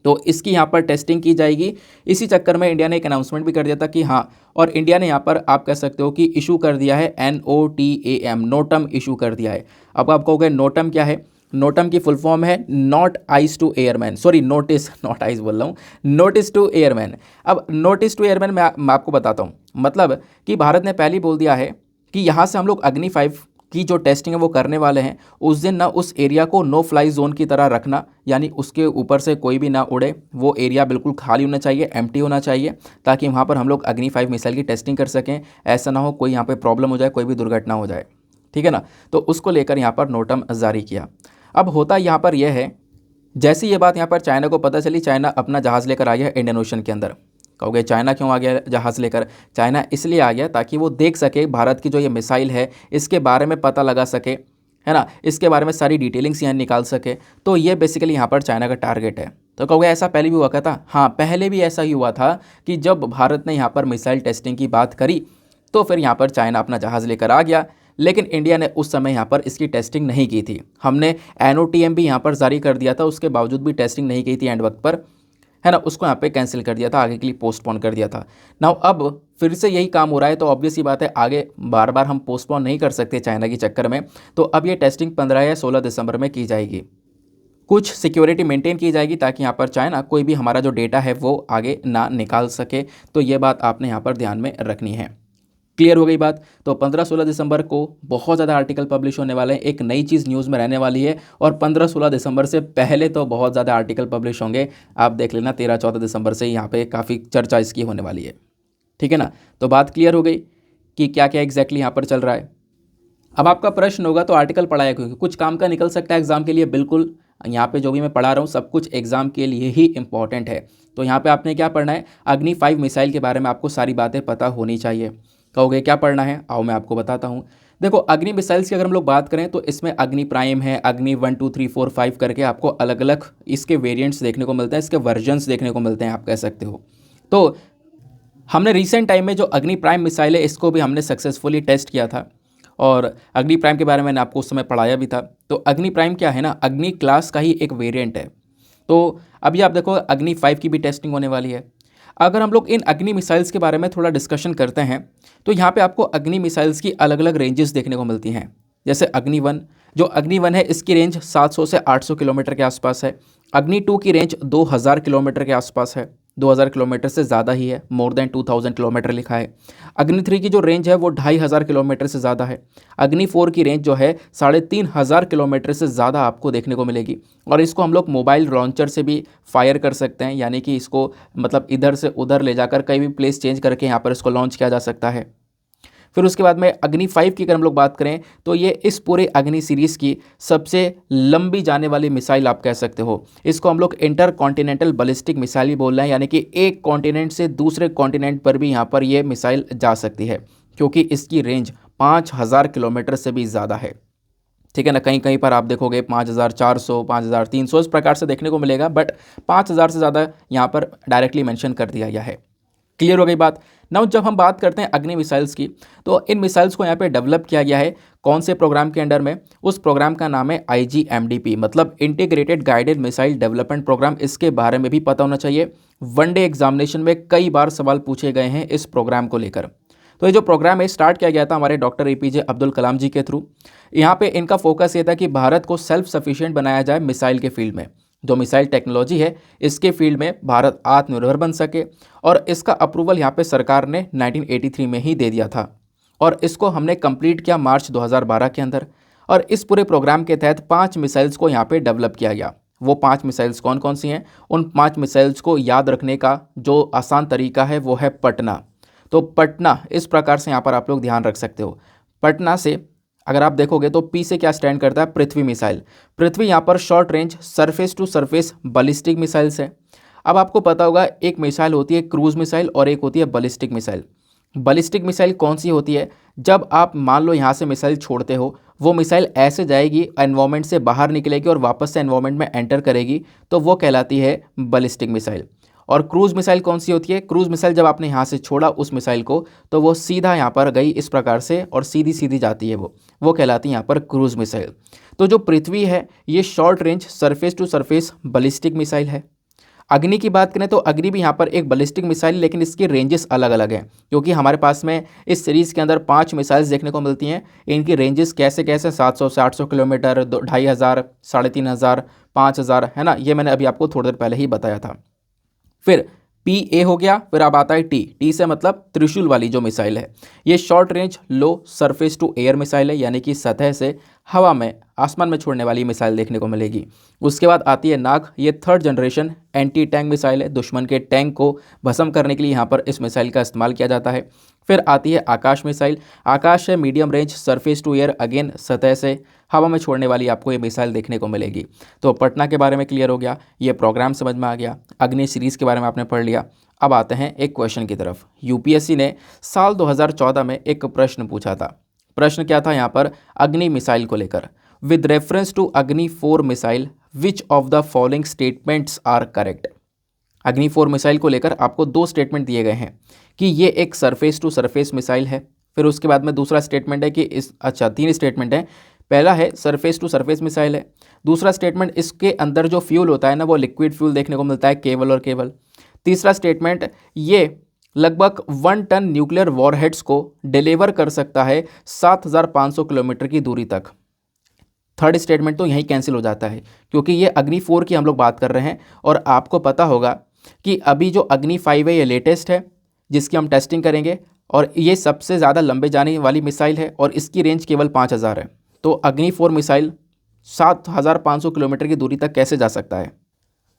तो इसकी यहाँ पर टेस्टिंग की जाएगी। इसी चक्कर में इंडिया ने एक अनाउंसमेंट भी कर दिया था कि हाँ, और इंडिया ने यहाँ पर आप कह सकते हो कि इशू कर दिया है NOTAM, नोटम इशू कर दिया है। अब आप कहोगे नोटम क्या है, नोटम की फुल फॉर्म है notice to airman, sorry notice, notice बोल रहा हूँ, नोटिस टू एयरमैन। अब नोटिस टू एयरमैन मैं आपको बताता हूँ। मतलब कि भारत ने पहले ही बोल दिया है कि यहाँ से हम लोग अग्नि 5 की जो टेस्टिंग है वो करने वाले हैं। उस दिन ना उस एरिया को नो फ्लाई जोन की तरह रखना, यानी उसके ऊपर से कोई भी ना उड़े, वो एरिया बिल्कुल खाली होना चाहिए, एम्प्टी होना चाहिए, ताकि वहाँ पर हम लोग अग्नि 5 मिसाइल की टेस्टिंग कर सकें। ऐसा ना हो कोई यहाँ पे प्रॉब्लम हो जाए, कोई भी दुर्घटना हो जाए, ठीक है ना। तो उसको लेकर यहाँ पर नोटम जारी किया। अब होता यहाँ पर यह है, जैसी ये बात यहाँ पर चाइना को पता चली, चाइना अपना जहाज़ लेकर आ गया इंडियन ओशन के अंदर। कहोगे चाइना क्यों आ गया जहाज़ लेकर? चाइना इसलिए आ गया ताकि वो देख सके भारत की जो ये मिसाइल है इसके बारे में पता लगा सके, है ना, इसके बारे में सारी डिटेलिंग्स यहाँ निकाल सके। तो ये बेसिकली यहाँ पर चाइना का टारगेट है। तो कहोगे ऐसा पहले भी हुआ क्या था? हाँ, पहले भी ऐसा ही हुआ था कि जब भारत ने यहाँ पर मिसाइल टेस्टिंग की बात करी तो फिर यहाँ पर चाइना अपना जहाज़ लेकर आ गया, लेकिन इंडिया ने उस समय यहाँ पर इसकी टेस्टिंग नहीं की थी। हमने NOTAM भी यहाँ पर जारी कर दिया था, उसके बावजूद भी टेस्टिंग नहीं की थी एंड वक्त पर, है ना, उसको यहाँ पे कैंसिल कर दिया था, आगे के लिए पोस्टपोन कर दिया था। नाउ अब फिर से यही काम हो रहा है, तो ऑब्वियस ही बात है आगे बार बार हम पोस्टपोन नहीं कर सकते चाइना के चक्कर में। तो अब ये टेस्टिंग 15 या 16 दिसंबर में की जाएगी। कुछ सिक्योरिटी मेंटेन की जाएगी ताकि यहाँ पर चाइना कोई भी हमारा जो डेटा है वो आगे ना निकाल सके। तो ये बात आपने यहाँ पर ध्यान में रखनी है। क्लियर हो गई बात? तो 15-16 दिसंबर को बहुत ज़्यादा आर्टिकल पब्लिश होने वाले हैं, एक नई चीज़ न्यूज़ में रहने वाली है। और 15-16 दिसंबर से पहले तो बहुत ज़्यादा आर्टिकल पब्लिश होंगे, आप देख लेना। 13-14 दिसंबर से यहाँ पे काफ़ी चर्चा इसकी होने वाली है, ठीक है ना। तो बात क्लियर हो गई कि क्या क्या एग्जैक्टली यहाँ पर चल रहा है। अब आपका प्रश्न होगा तो आर्टिकल पढ़ा है क्योंकि कुछ काम का निकल सकता है एग्जाम के लिए। बिल्कुल, यहाँ पे जो भी मैं पढ़ा रहा हूँ सब कुछ एग्जाम के लिए ही इंपॉर्टेंट है। तो यहाँ पे आपने क्या पढ़ना है, अग्नि 5 मिसाइल के बारे में आपको सारी बातें पता होनी चाहिए। कहोगे क्या पढ़ना है, आओ मैं आपको बताता हूँ। देखो, अग्नि मिसाइल्स की अगर हम लोग बात करें तो इसमें अग्नि प्राइम है, अग्नि 1 2 3 4 5 करके आपको अलग अलग इसके वेरिएंट्स देखने को मिलते हैं, इसके वर्जन्स देखने को मिलते हैं, आप कह सकते हो। तो हमने रिसेंट टाइम में जो अग्नि प्राइम मिसाइल है इसको भी हमने सक्सेसफुली टेस्ट किया था, और अग्नि प्राइम के बारे में मैंने आपको उस समय पढ़ाया भी था। तो अग्नि प्राइम क्या है ना, अग्नि क्लास का ही एक वेरिएंट है। तो अभी आप देखो अग्नि 5 की भी टेस्टिंग होने वाली है। अगर हम लोग इन अग्नि मिसाइल्स के बारे में थोड़ा डिस्कशन करते हैं तो यहाँ पे आपको अग्नि मिसाइल्स की अलग अलग रेंजेस देखने को मिलती हैं। जैसे अग्नि 1, जो अग्नि 1 है इसकी रेंज 700 से 800 किलोमीटर के आसपास है। अग्नि 2 की रेंज 2000 किलोमीटर के आसपास है, 2000 किलोमीटर से ज़्यादा ही है, मोर देन 2000 किलोमीटर लिखा है। अग्नि 3 की जो रेंज है वो 2500 किलोमीटर से ज़्यादा है। अग्नि 4 की रेंज जो है 3500 किलोमीटर से ज़्यादा आपको देखने को मिलेगी। और इसको हम लोग मोबाइल लॉन्चर से भी फायर कर सकते हैं, यानी कि इसको मतलब इधर से उधर ले जाकर कहीं भी प्लेस चेंज करके यहाँ पर इसको लॉन्च किया जा सकता है। फिर उसके बाद में अग्नि 5 की अगर हम लोग बात करें तो ये इस पूरे अग्नि सीरीज़ की सबसे लंबी जाने वाली मिसाइल आप कह सकते हो। इसको हम लोग इंटर कॉन्टिनेंटल बैलिस्टिक मिसाइल भी बोल रहे हैं, यानी कि एक कॉन्टिनेंट से दूसरे कॉन्टिनेंट पर भी यहाँ पर ये मिसाइल जा सकती है, क्योंकि इसकी रेंज 5000 किलोमीटर से भी ज़्यादा है, ठीक है ना। कहीं कहीं पर आप देखोगे 5400, 5300 इस प्रकार से देखने को मिलेगा, बट 5000 से ज़्यादा यहाँ पर डायरेक्टली मेंशन कर दिया गया है। क्लियर हो गई बात? नाउ जब हम बात करते हैं अग्नि मिसाइल्स की, तो इन मिसाइल्स को यहाँ पे डेवलप किया गया है कौन से प्रोग्राम के अंडर में? उस प्रोग्राम का नाम है IGMDP, मतलब integrated guided missile development programme. इसके बारे में भी पता होना चाहिए। वनडे एग्जामिनेशन में कई बार सवाल पूछे गए हैं इस प्रोग्राम को लेकर। तो ये जो प्रोग्राम है स्टार्ट किया गया था हमारे डॉक्टर APJ अब्दुल कलाम जी के थ्रू। यहाँ पे इनका फोकस ये था कि भारत को सेल्फ सफिशिएंट बनाया जाए मिसाइल के फील्ड में। जो मिसाइल टेक्नोलॉजी है इसके फील्ड में भारत आत्मनिर्भर बन सके, और इसका अप्रूवल यहाँ पे सरकार ने 1983 में ही दे दिया था। और इसको हमने कंप्लीट किया मार्च 2012 के अंदर। और इस पूरे प्रोग्राम के तहत 5 मिसाइल्स को यहाँ पे डेवलप किया गया। वो 5 मिसाइल्स कौन कौन सी हैं? उन 5 मिसाइल्स को याद रखने का जो आसान तरीका है वो है पटना। तो पटना इस प्रकार से यहाँ पर आप लोग ध्यान रख सकते हो। पटना से अगर आप देखोगे तो पी से क्या स्टैंड करता है? पृथ्वी मिसाइल। पृथ्वी यहाँ पर short range surface to surface ballistic missiles है। अब आपको पता होगा एक मिसाइल होती है क्रूज मिसाइल और एक होती है बैलिस्टिक मिसाइल। बैलिस्टिक मिसाइल कौन सी होती है? जब आप मान लो यहाँ से मिसाइल छोड़ते हो, वो मिसाइल ऐसे जाएगी, एनवायरमेंट से बाहर निकलेगी और वापस से एनवायरमेंट में एंटर करेगी, तो वो कहलाती है बैलिस्टिक मिसाइल। और क्रूज मिसाइल कौन सी होती है? क्रूज मिसाइल जब आपने यहाँ से छोड़ा उस मिसाइल को, तो वो सीधा यहाँ पर गई इस प्रकार से और सीधी सीधी जाती है, वो कहलाती है यहाँ पर क्रूज मिसाइल। तो जो पृथ्वी है ये short range surface to surface ballistic missile है। अग्नि की बात करें तो अग्नि भी यहाँ पर एक बैलिस्टिक मिसाइल, लेकिन इसकी रेंजेस अलग अलग हैं, क्योंकि हमारे पास में इस सीरीज़ के अंदर 5 मिसाइल्स देखने को मिलती हैं। इनकी रेंजेस कैसे कैसे 700 से 800 किलोमीटर, 2500, 3500, 5000 है ना, ये मैंने अभी आपको थोड़ी देर पहले ही बताया था। फिर पी ए हो गया, फिर अब आता है टी। टी से मतलब त्रिशूल वाली जो मिसाइल है, ये short range low surface to air missile है, यानी कि सतह से हवा में आसमान में छोड़ने वाली मिसाइल देखने को मिलेगी। उसके बाद आती है नाग, ये 3rd generation anti tank missile है। दुश्मन के टैंक को भस्म करने के लिए यहाँ पर इस मिसाइल का इस्तेमाल किया जाता है। फिर आती है आकाश मिसाइल। आकाश है medium range surface to air, again सतह से हवा में छोड़ने वाली आपको ये मिसाइल देखने को मिलेगी। तो पटना के बारे में क्लियर हो गया, ये प्रोग्राम समझ में आ गया, अग्नि सीरीज़ के बारे में आपने पढ़ लिया। अब आते हैं एक क्वेश्चन की तरफ। यूपीएससी ने साल 2014 में एक प्रश्न पूछा था। प्रश्न क्या था यहाँ पर? अग्नि मिसाइल को लेकर। With reference to Agni 4 missile which of the following statements are correct. Agni 4 missile को लेकर आपको 2 स्टेटमेंट दिए गए हैं कि ये एक सरफेस टू सरफेस मिसाइल है। फिर उसके बाद में दूसरा स्टेटमेंट है कि 3 स्टेटमेंट है। पहला है सरफेस टू सरफेस मिसाइल है। दूसरा स्टेटमेंट, इसके अंदर जो फ्यूल होता है ना वो लिक्विड फ्यूल देखने को मिलता है, केवल और केवल। तीसरा स्टेटमेंट, ये लगभग 1 टन न्यूक्लियर वॉरहेड्स को डिलीवर कर सकता है 7500 किलोमीटर की दूरी तक। थर्ड स्टेटमेंट तो यहीं कैंसिल हो जाता है, क्योंकि ये अग्नि 4 की हम लोग बात कर रहे हैं। और आपको पता होगा कि अभी जो अग्नि 5 है ये लेटेस्ट है, जिसकी हम टेस्टिंग करेंगे, और ये सबसे ज़्यादा लंबे जाने वाली मिसाइल है और इसकी रेंज केवल 5000 है। तो अग्नि 4 मिसाइल 7500 किलोमीटर की दूरी तक कैसे जा सकता है?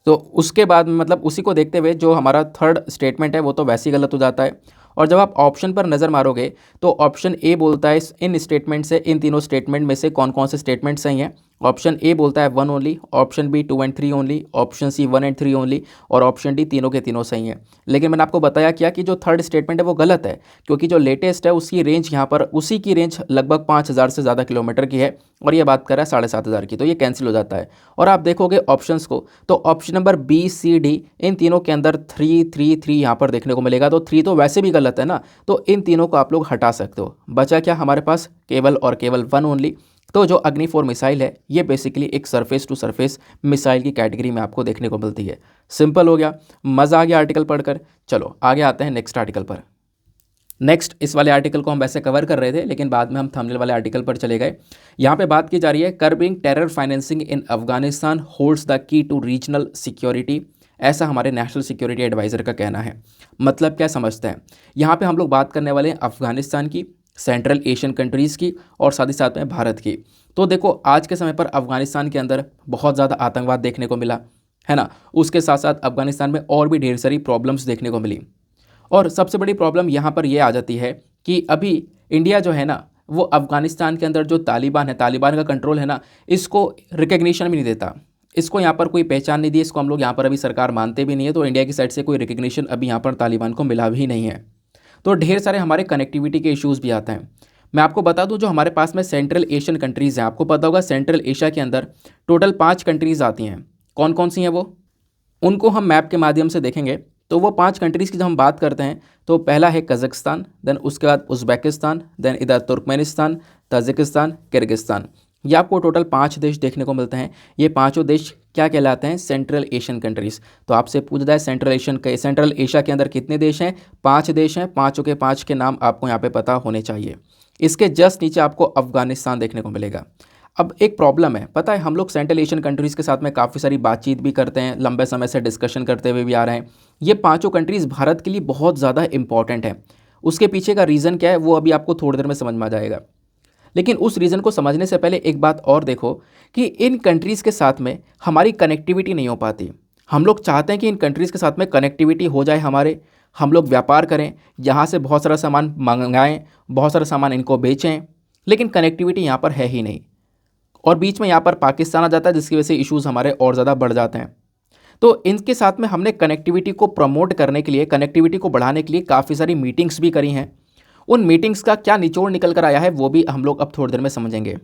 तो उसके बाद मतलब उसी को देखते हुए जो हमारा थर्ड स्टेटमेंट है वो तो वैसे ही गलत हो जाता है। और जब आप ऑप्शन पर नज़र मारोगे तो ऑप्शन ए बोलता है इन स्टेटमेंट से, इन तीनों स्टेटमेंट में से कौन कौन से स्टेटमेंट सही हैं। ऑप्शन ए बोलता है 1 only, option B 2 and 3 only, option C 1 and 3 only, और ऑप्शन डी तीनों के तीनों सही हैं। लेकिन मैंने आपको बताया क्या कि जो थर्ड स्टेटमेंट है वो गलत है, क्योंकि जो लेटेस्ट है उसकी रेंज यहाँ पर उसी की रेंज लगभग 5000 से ज़्यादा किलोमीटर की है और ये बात कर रहा है 7500 की, तो ये कैंसिल हो जाता है। और आप देखोगे ऑप्शंस को तो option number B C D इन तीनों के अंदर 3 यहाँ पर देखने को मिलेगा। तो 3 तो वैसे भी गलत है ना, तो इन तीनों को आप लोग हटा सकते हो। बचा क्या हमारे पास? केवल और केवल 1 ओनली। तो जो अग्नि 4 मिसाइल है ये बेसिकली एक सरफेस टू सरफेस मिसाइल की कैटेगरी में आपको देखने को मिलती है। सिंपल हो गया, मज़ा आ गया आर्टिकल पढ़कर। चलो आगे आते हैं नेक्स्ट आर्टिकल पर। नेक्स्ट इस वाले आर्टिकल को हम वैसे कवर कर रहे थे, लेकिन बाद में हम थंबनेल वाले आर्टिकल पर चले गए। यहाँ पे बात की जा रही है curbing terror financing in Afghanistan holds the key to regional security. ऐसा हमारे नेशनल सिक्योरिटी एडवाइज़र का कहना है। मतलब क्या समझते हैं? यहाँ पे हम लोग बात करने वाले हैं अफगानिस्तान की, सेंट्रल एशियन कंट्रीज़ की और साथ ही साथ में भारत की। तो देखो आज के समय पर अफगानिस्तान के अंदर बहुत ज़्यादा आतंकवाद देखने को मिला है ना। उसके साथ साथ अफगानिस्तान में और भी ढेर सारी प्रॉब्लम्स देखने को मिली। और सबसे बड़ी प्रॉब्लम यहाँ पर यह आ जाती है कि अभी इंडिया जो है ना वो अफगानिस्तान के अंदर जो तालिबान है, तालिबान का कंट्रोल है ना, इसको रिकग्निशन भी नहीं देता। इसको यहाँ पर कोई पहचान नहीं दी, इसको हम लोग यहाँ पर अभी सरकार मानते भी नहीं है। तो इंडिया की साइड से कोई रिकग्निशन अभी यहाँ पर तालिबान को मिला भी नहीं है। तो ढेर सारे हमारे कनेक्टिविटी के इश्यूज़ भी आते हैं। मैं आपको बता दूं जो हमारे पास में सेंट्रल एशियन कंट्रीज़ हैं, आपको पता होगा सेंट्रल एशिया के अंदर टोटल 5 कंट्रीज़ आती हैं। कौन कौन सी हैं वो? उनको हम मैप के माध्यम से देखेंगे तो वो 5 कंट्रीज़ की जब हम बात करते हैं तो पहला है कज़ाकिस्तान, देन उसके बाद उज़्बेकिस्तान, देन इधर तुर्कमेनिस्तान, ताजिकिस्तान, किर्गिस्तान। ये आपको टोटल 5 देश देखने को मिलते हैं। ये पांचों देश क्या कहलाते हैं? Central Asian countries. तो आपसे पूछ रहा है सेंट्रल एशिया के अंदर कितने देश हैं? 5 देश हैं। पाँचों के 5 के नाम आपको यहाँ पे पता होने चाहिए। इसके जस्ट नीचे आपको अफगानिस्तान देखने को मिलेगा। अब एक प्रॉब्लम है, पता है हम लोग सेंट्रल एशियन कंट्रीज़ के साथ में काफ़ी सारी बातचीत भी करते हैं, लंबे समय से डिस्कशन करते हुए भी आ रहे हैं। ये पांचों कंट्रीज़ भारत के लिए बहुत ज़्यादा इंपॉर्टेंट है। उसके पीछे का रीज़न क्या है वो अभी आपको थोड़ी देर में समझ में आ जाएगा। लेकिन उस रीज़न को समझने से पहले एक बात और देखो कि इन कंट्रीज़ के साथ में हमारी कनेक्टिविटी नहीं हो पाती। हम लोग चाहते हैं कि इन कंट्रीज़ के साथ में कनेक्टिविटी हो जाए हमारे, हम लोग व्यापार करें, यहाँ से बहुत सारा सामान मंगाएं, बहुत सारा सामान इनको बेचें, लेकिन कनेक्टिविटी यहाँ पर है ही नहीं। और बीच में यहाँ पर पाकिस्तान आ जाता है, जिसकी वजह से इश्यूज़ हमारे और ज़्यादा बढ़ जाते हैं। तो इनके साथ में हमने कनेक्टिविटी को प्रमोट करने के लिए, कनेक्टिविटी को बढ़ाने के लिए काफ़ी सारी मीटिंग्स भी करी हैं। उन मीटिंग्स का क्या निचोड़ निकल कर आया है वो भी हम लोग अब थोड़ी देर में समझेंगे।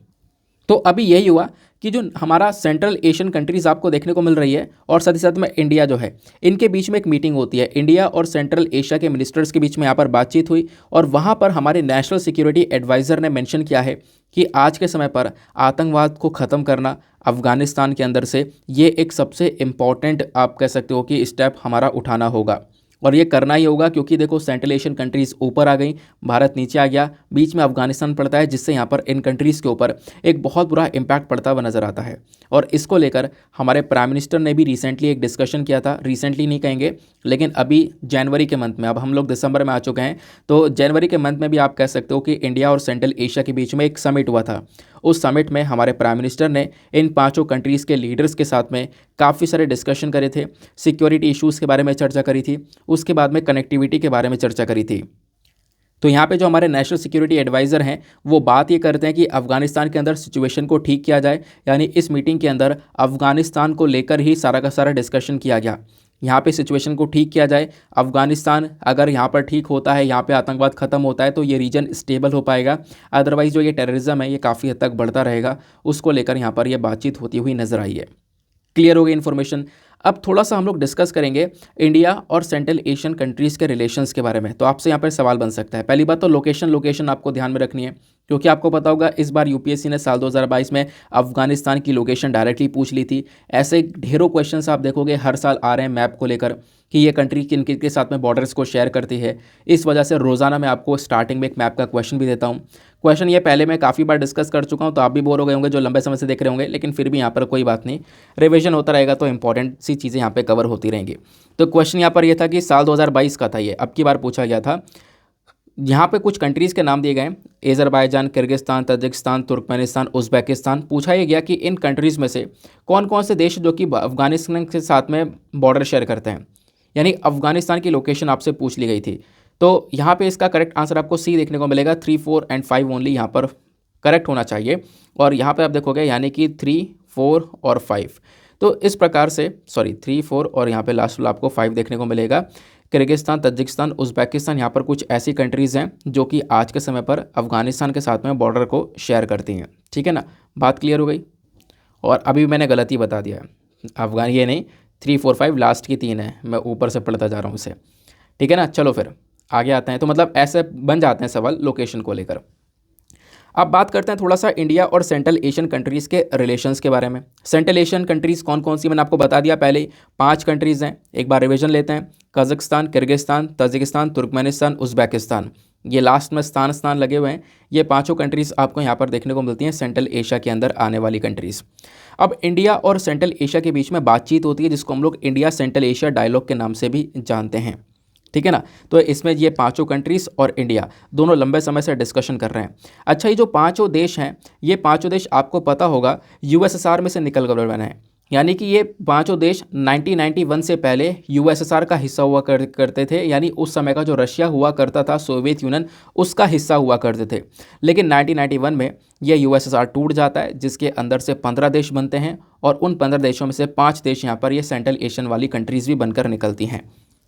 तो अभी यही हुआ कि जो हमारा सेंट्रल एशियन कंट्रीज़ आपको देखने को मिल रही है और साथ ही साथ में इंडिया जो है, इनके बीच में एक मीटिंग होती है। इंडिया और सेंट्रल एशिया के मिनिस्टर्स के बीच में यहाँ पर बातचीत हुई और वहाँ पर हमारे नेशनल सिक्योरिटी एडवाइज़र ने मेंशन किया है कि आज के समय पर आतंकवाद को ख़त्म करना अफ़गानिस्तान के अंदर से, ये एक सबसे इम्पॉर्टेंट आप कह सकते हो कि स्टेप हमारा उठाना होगा। और ये करना ही होगा क्योंकि देखो सेंट्रल एशियन कंट्रीज़ ऊपर आ गई, भारत नीचे आ गया, बीच में अफगानिस्तान पड़ता है, जिससे यहाँ पर इन कंट्रीज़ के ऊपर एक बहुत बुरा इम्पैक्ट पड़ता हुआ नज़र आता है। और इसको लेकर हमारे प्राइम मिनिस्टर ने भी रिसेंटली एक डिस्कशन किया था। रिसेंटली नहीं कहेंगे, लेकिन अभी जनवरी के मंथ में, अब हम लोग दिसंबर में आ चुके हैं, तो जनवरी के मंथ में भी आप कह सकते हो कि इंडिया और सेंट्रल एशिया के बीच में एक समिट हुआ था। उस समिट में हमारे प्राइम मिनिस्टर ने इन पांचों कंट्रीज़ के लीडर्स के साथ में काफ़ी सारे डिस्कशन करे थे, सिक्योरिटी इश्यूज़ के बारे में चर्चा करी थी, उसके बाद में कनेक्टिविटी के बारे में चर्चा करी थी। तो यहाँ पे जो हमारे नेशनल सिक्योरिटी एडवाइज़र हैं वो बात ये करते हैं कि अफ़गानिस्तान के अंदर सिचुएशन को ठीक किया जाए, यानी इस मीटिंग के अंदर अफ़गानिस्तान को लेकर ही सारा का सारा डिस्कशन किया गया। यहाँ पे सिचुएशन को ठीक किया जाए, अफ़गानिस्तान अगर यहाँ पर ठीक होता है, यहाँ पे आतंकवाद ख़त्म होता है तो ये रीजन स्टेबल हो पाएगा। अदरवाइज़ जो ये टेररिज्म है ये काफ़ी हद तक बढ़ता रहेगा, उसको लेकर यहाँ पर यह बातचीत होती हुई नज़र आई है। क्लियर हो गई इन्फॉर्मेशन। अब थोड़ा सा हम लोग डिस्कस करेंगे इंडिया और सेंट्रल एशियन कंट्रीज़ के रिलेशंस के बारे में। तो आपसे यहाँ पर सवाल बन सकता है, पहली बात तो लोकेशन आपको ध्यान में रखनी है, क्योंकि आपको पता होगा इस बार यूपीएससी ने साल 2022 में अफगानिस्तान की लोकेशन डायरेक्टली पूछ ली थी। ऐसे ढेरों क्वेश्चंस आप देखोगे हर साल आ रहे हैं मैप को लेकर कि ये कंट्री किन किन के साथ में बॉर्डर्स को शेयर करती है। इस वजह से रोज़ाना मैं आपको स्टार्टिंग में एक मैप का क्वेश्चन भी देता हूँ। क्वेश्चन ये पहले मैं काफ़ी बार डिस्कस कर चुका हूँ, तो आप भी बोर हो गए होंगे जो लंबे समय से देख रहे होंगे, लेकिन फिर भी यहाँ पर कोई बात नहीं, रिविजन होता रहेगा तो इंपॉर्टेंट सी चीज़ें यहाँ पे कवर होती रहेंगी। तो क्वेश्चन यहाँ पर ये था कि साल 2022 का था ये, अब की बार पूछा गया था। यहाँ पे कुछ कंट्रीज़ के नाम दिए गए, Azerbaijan, Kyrgyzstan, Tajikistan, Turkmenistan, Uzbekistan. पूछा ये गया कि इन कंट्रीज़ में से कौन कौन से देश जो कि अफ़गानिस्तान के साथ में बॉर्डर शेयर करते हैं, यानी अफ़गानिस्तान की लोकेशन आपसे पूछ ली गई थी। तो यहाँ पे इसका करेक्ट आंसर आपको सी देखने को मिलेगा, 3, 4 एंड 5 ओनली यहाँ पर करेक्ट होना चाहिए। और यहाँ पे आप देखोगे यानी कि 3, 4 और 5। तो इस प्रकार से 3, 4 और यहाँ पे लास्ट वाला आपको 5 देखने को मिलेगा। किर्गिस्तान, तजिकिस्तान, उज़्बेकिस्तान, यहाँ पर कुछ ऐसी कंट्रीज़ हैं जो कि आज के समय पर अफ़गानिस्तान के साथ में बॉर्डर को शेयर करती हैं। ठीक है ना, बात क्लियर हो गई। और अभी मैंने गलती बता दिया है, अफ़गान ये नहीं, 3, 4, 5 लास्ट की 3 है, मैं ऊपर से पढ़ता जा रहा हूँ इसे। ठीक है ना, चलो फिर आगे आते हैं। तो मतलब ऐसे बन जाते हैं सवाल लोकेशन को लेकर। अब बात करते हैं थोड़ा सा इंडिया और सेंट्रल एशियन कंट्रीज़ के रिलेशंस के बारे में। सेंट्रल एशियन कंट्रीज़ कौन कौन सी, मैंने आपको बता दिया पहले ही, 5 कंट्रीज़ हैं। एक बार रिवीजन लेते हैं, Kazakhstan, Kyrgyzstan, Tajikistan, Turkmenistan, Uzbekistan. ये लास्ट में स्थान लगे हुए हैं। ये पाँचों कंट्रीज़ आपको यहाँ पर देखने को मिलती हैं सेंट्रल एशिया के अंदर आने वाली कंट्रीज़। अब इंडिया और सेंट्रल एशिया के बीच में बातचीत होती है, जिसको हम लोग इंडिया सेंट्रल एशिया डायलॉग के नाम से भी जानते हैं। ठीक है ना, तो इसमें ये पांचों कंट्रीज़ और इंडिया दोनों लंबे समय से डिस्कशन कर रहे हैं। अच्छा, ये जो पांचों देश हैं, ये पांचों देश आपको पता होगा यूएसएसआर में से निकल कर बने हैं, यानी कि ये पांचों देश 1991 से पहले यूएसएसआर का हिस्सा हुआ करते थे, यानी उस समय का जो रशिया हुआ करता था, सोवियत यूनियन, उसका हिस्सा हुआ करते थे। लेकिन 1991 में यह यूएसएसआर टूट जाता है, जिसके अंदर से 15 देश बनते हैं और उन 15 देशों में से 5 देश यहाँ पर ये सेंट्रल एशियन वाली कंट्रीज़ भी बनकर निकलती हैं।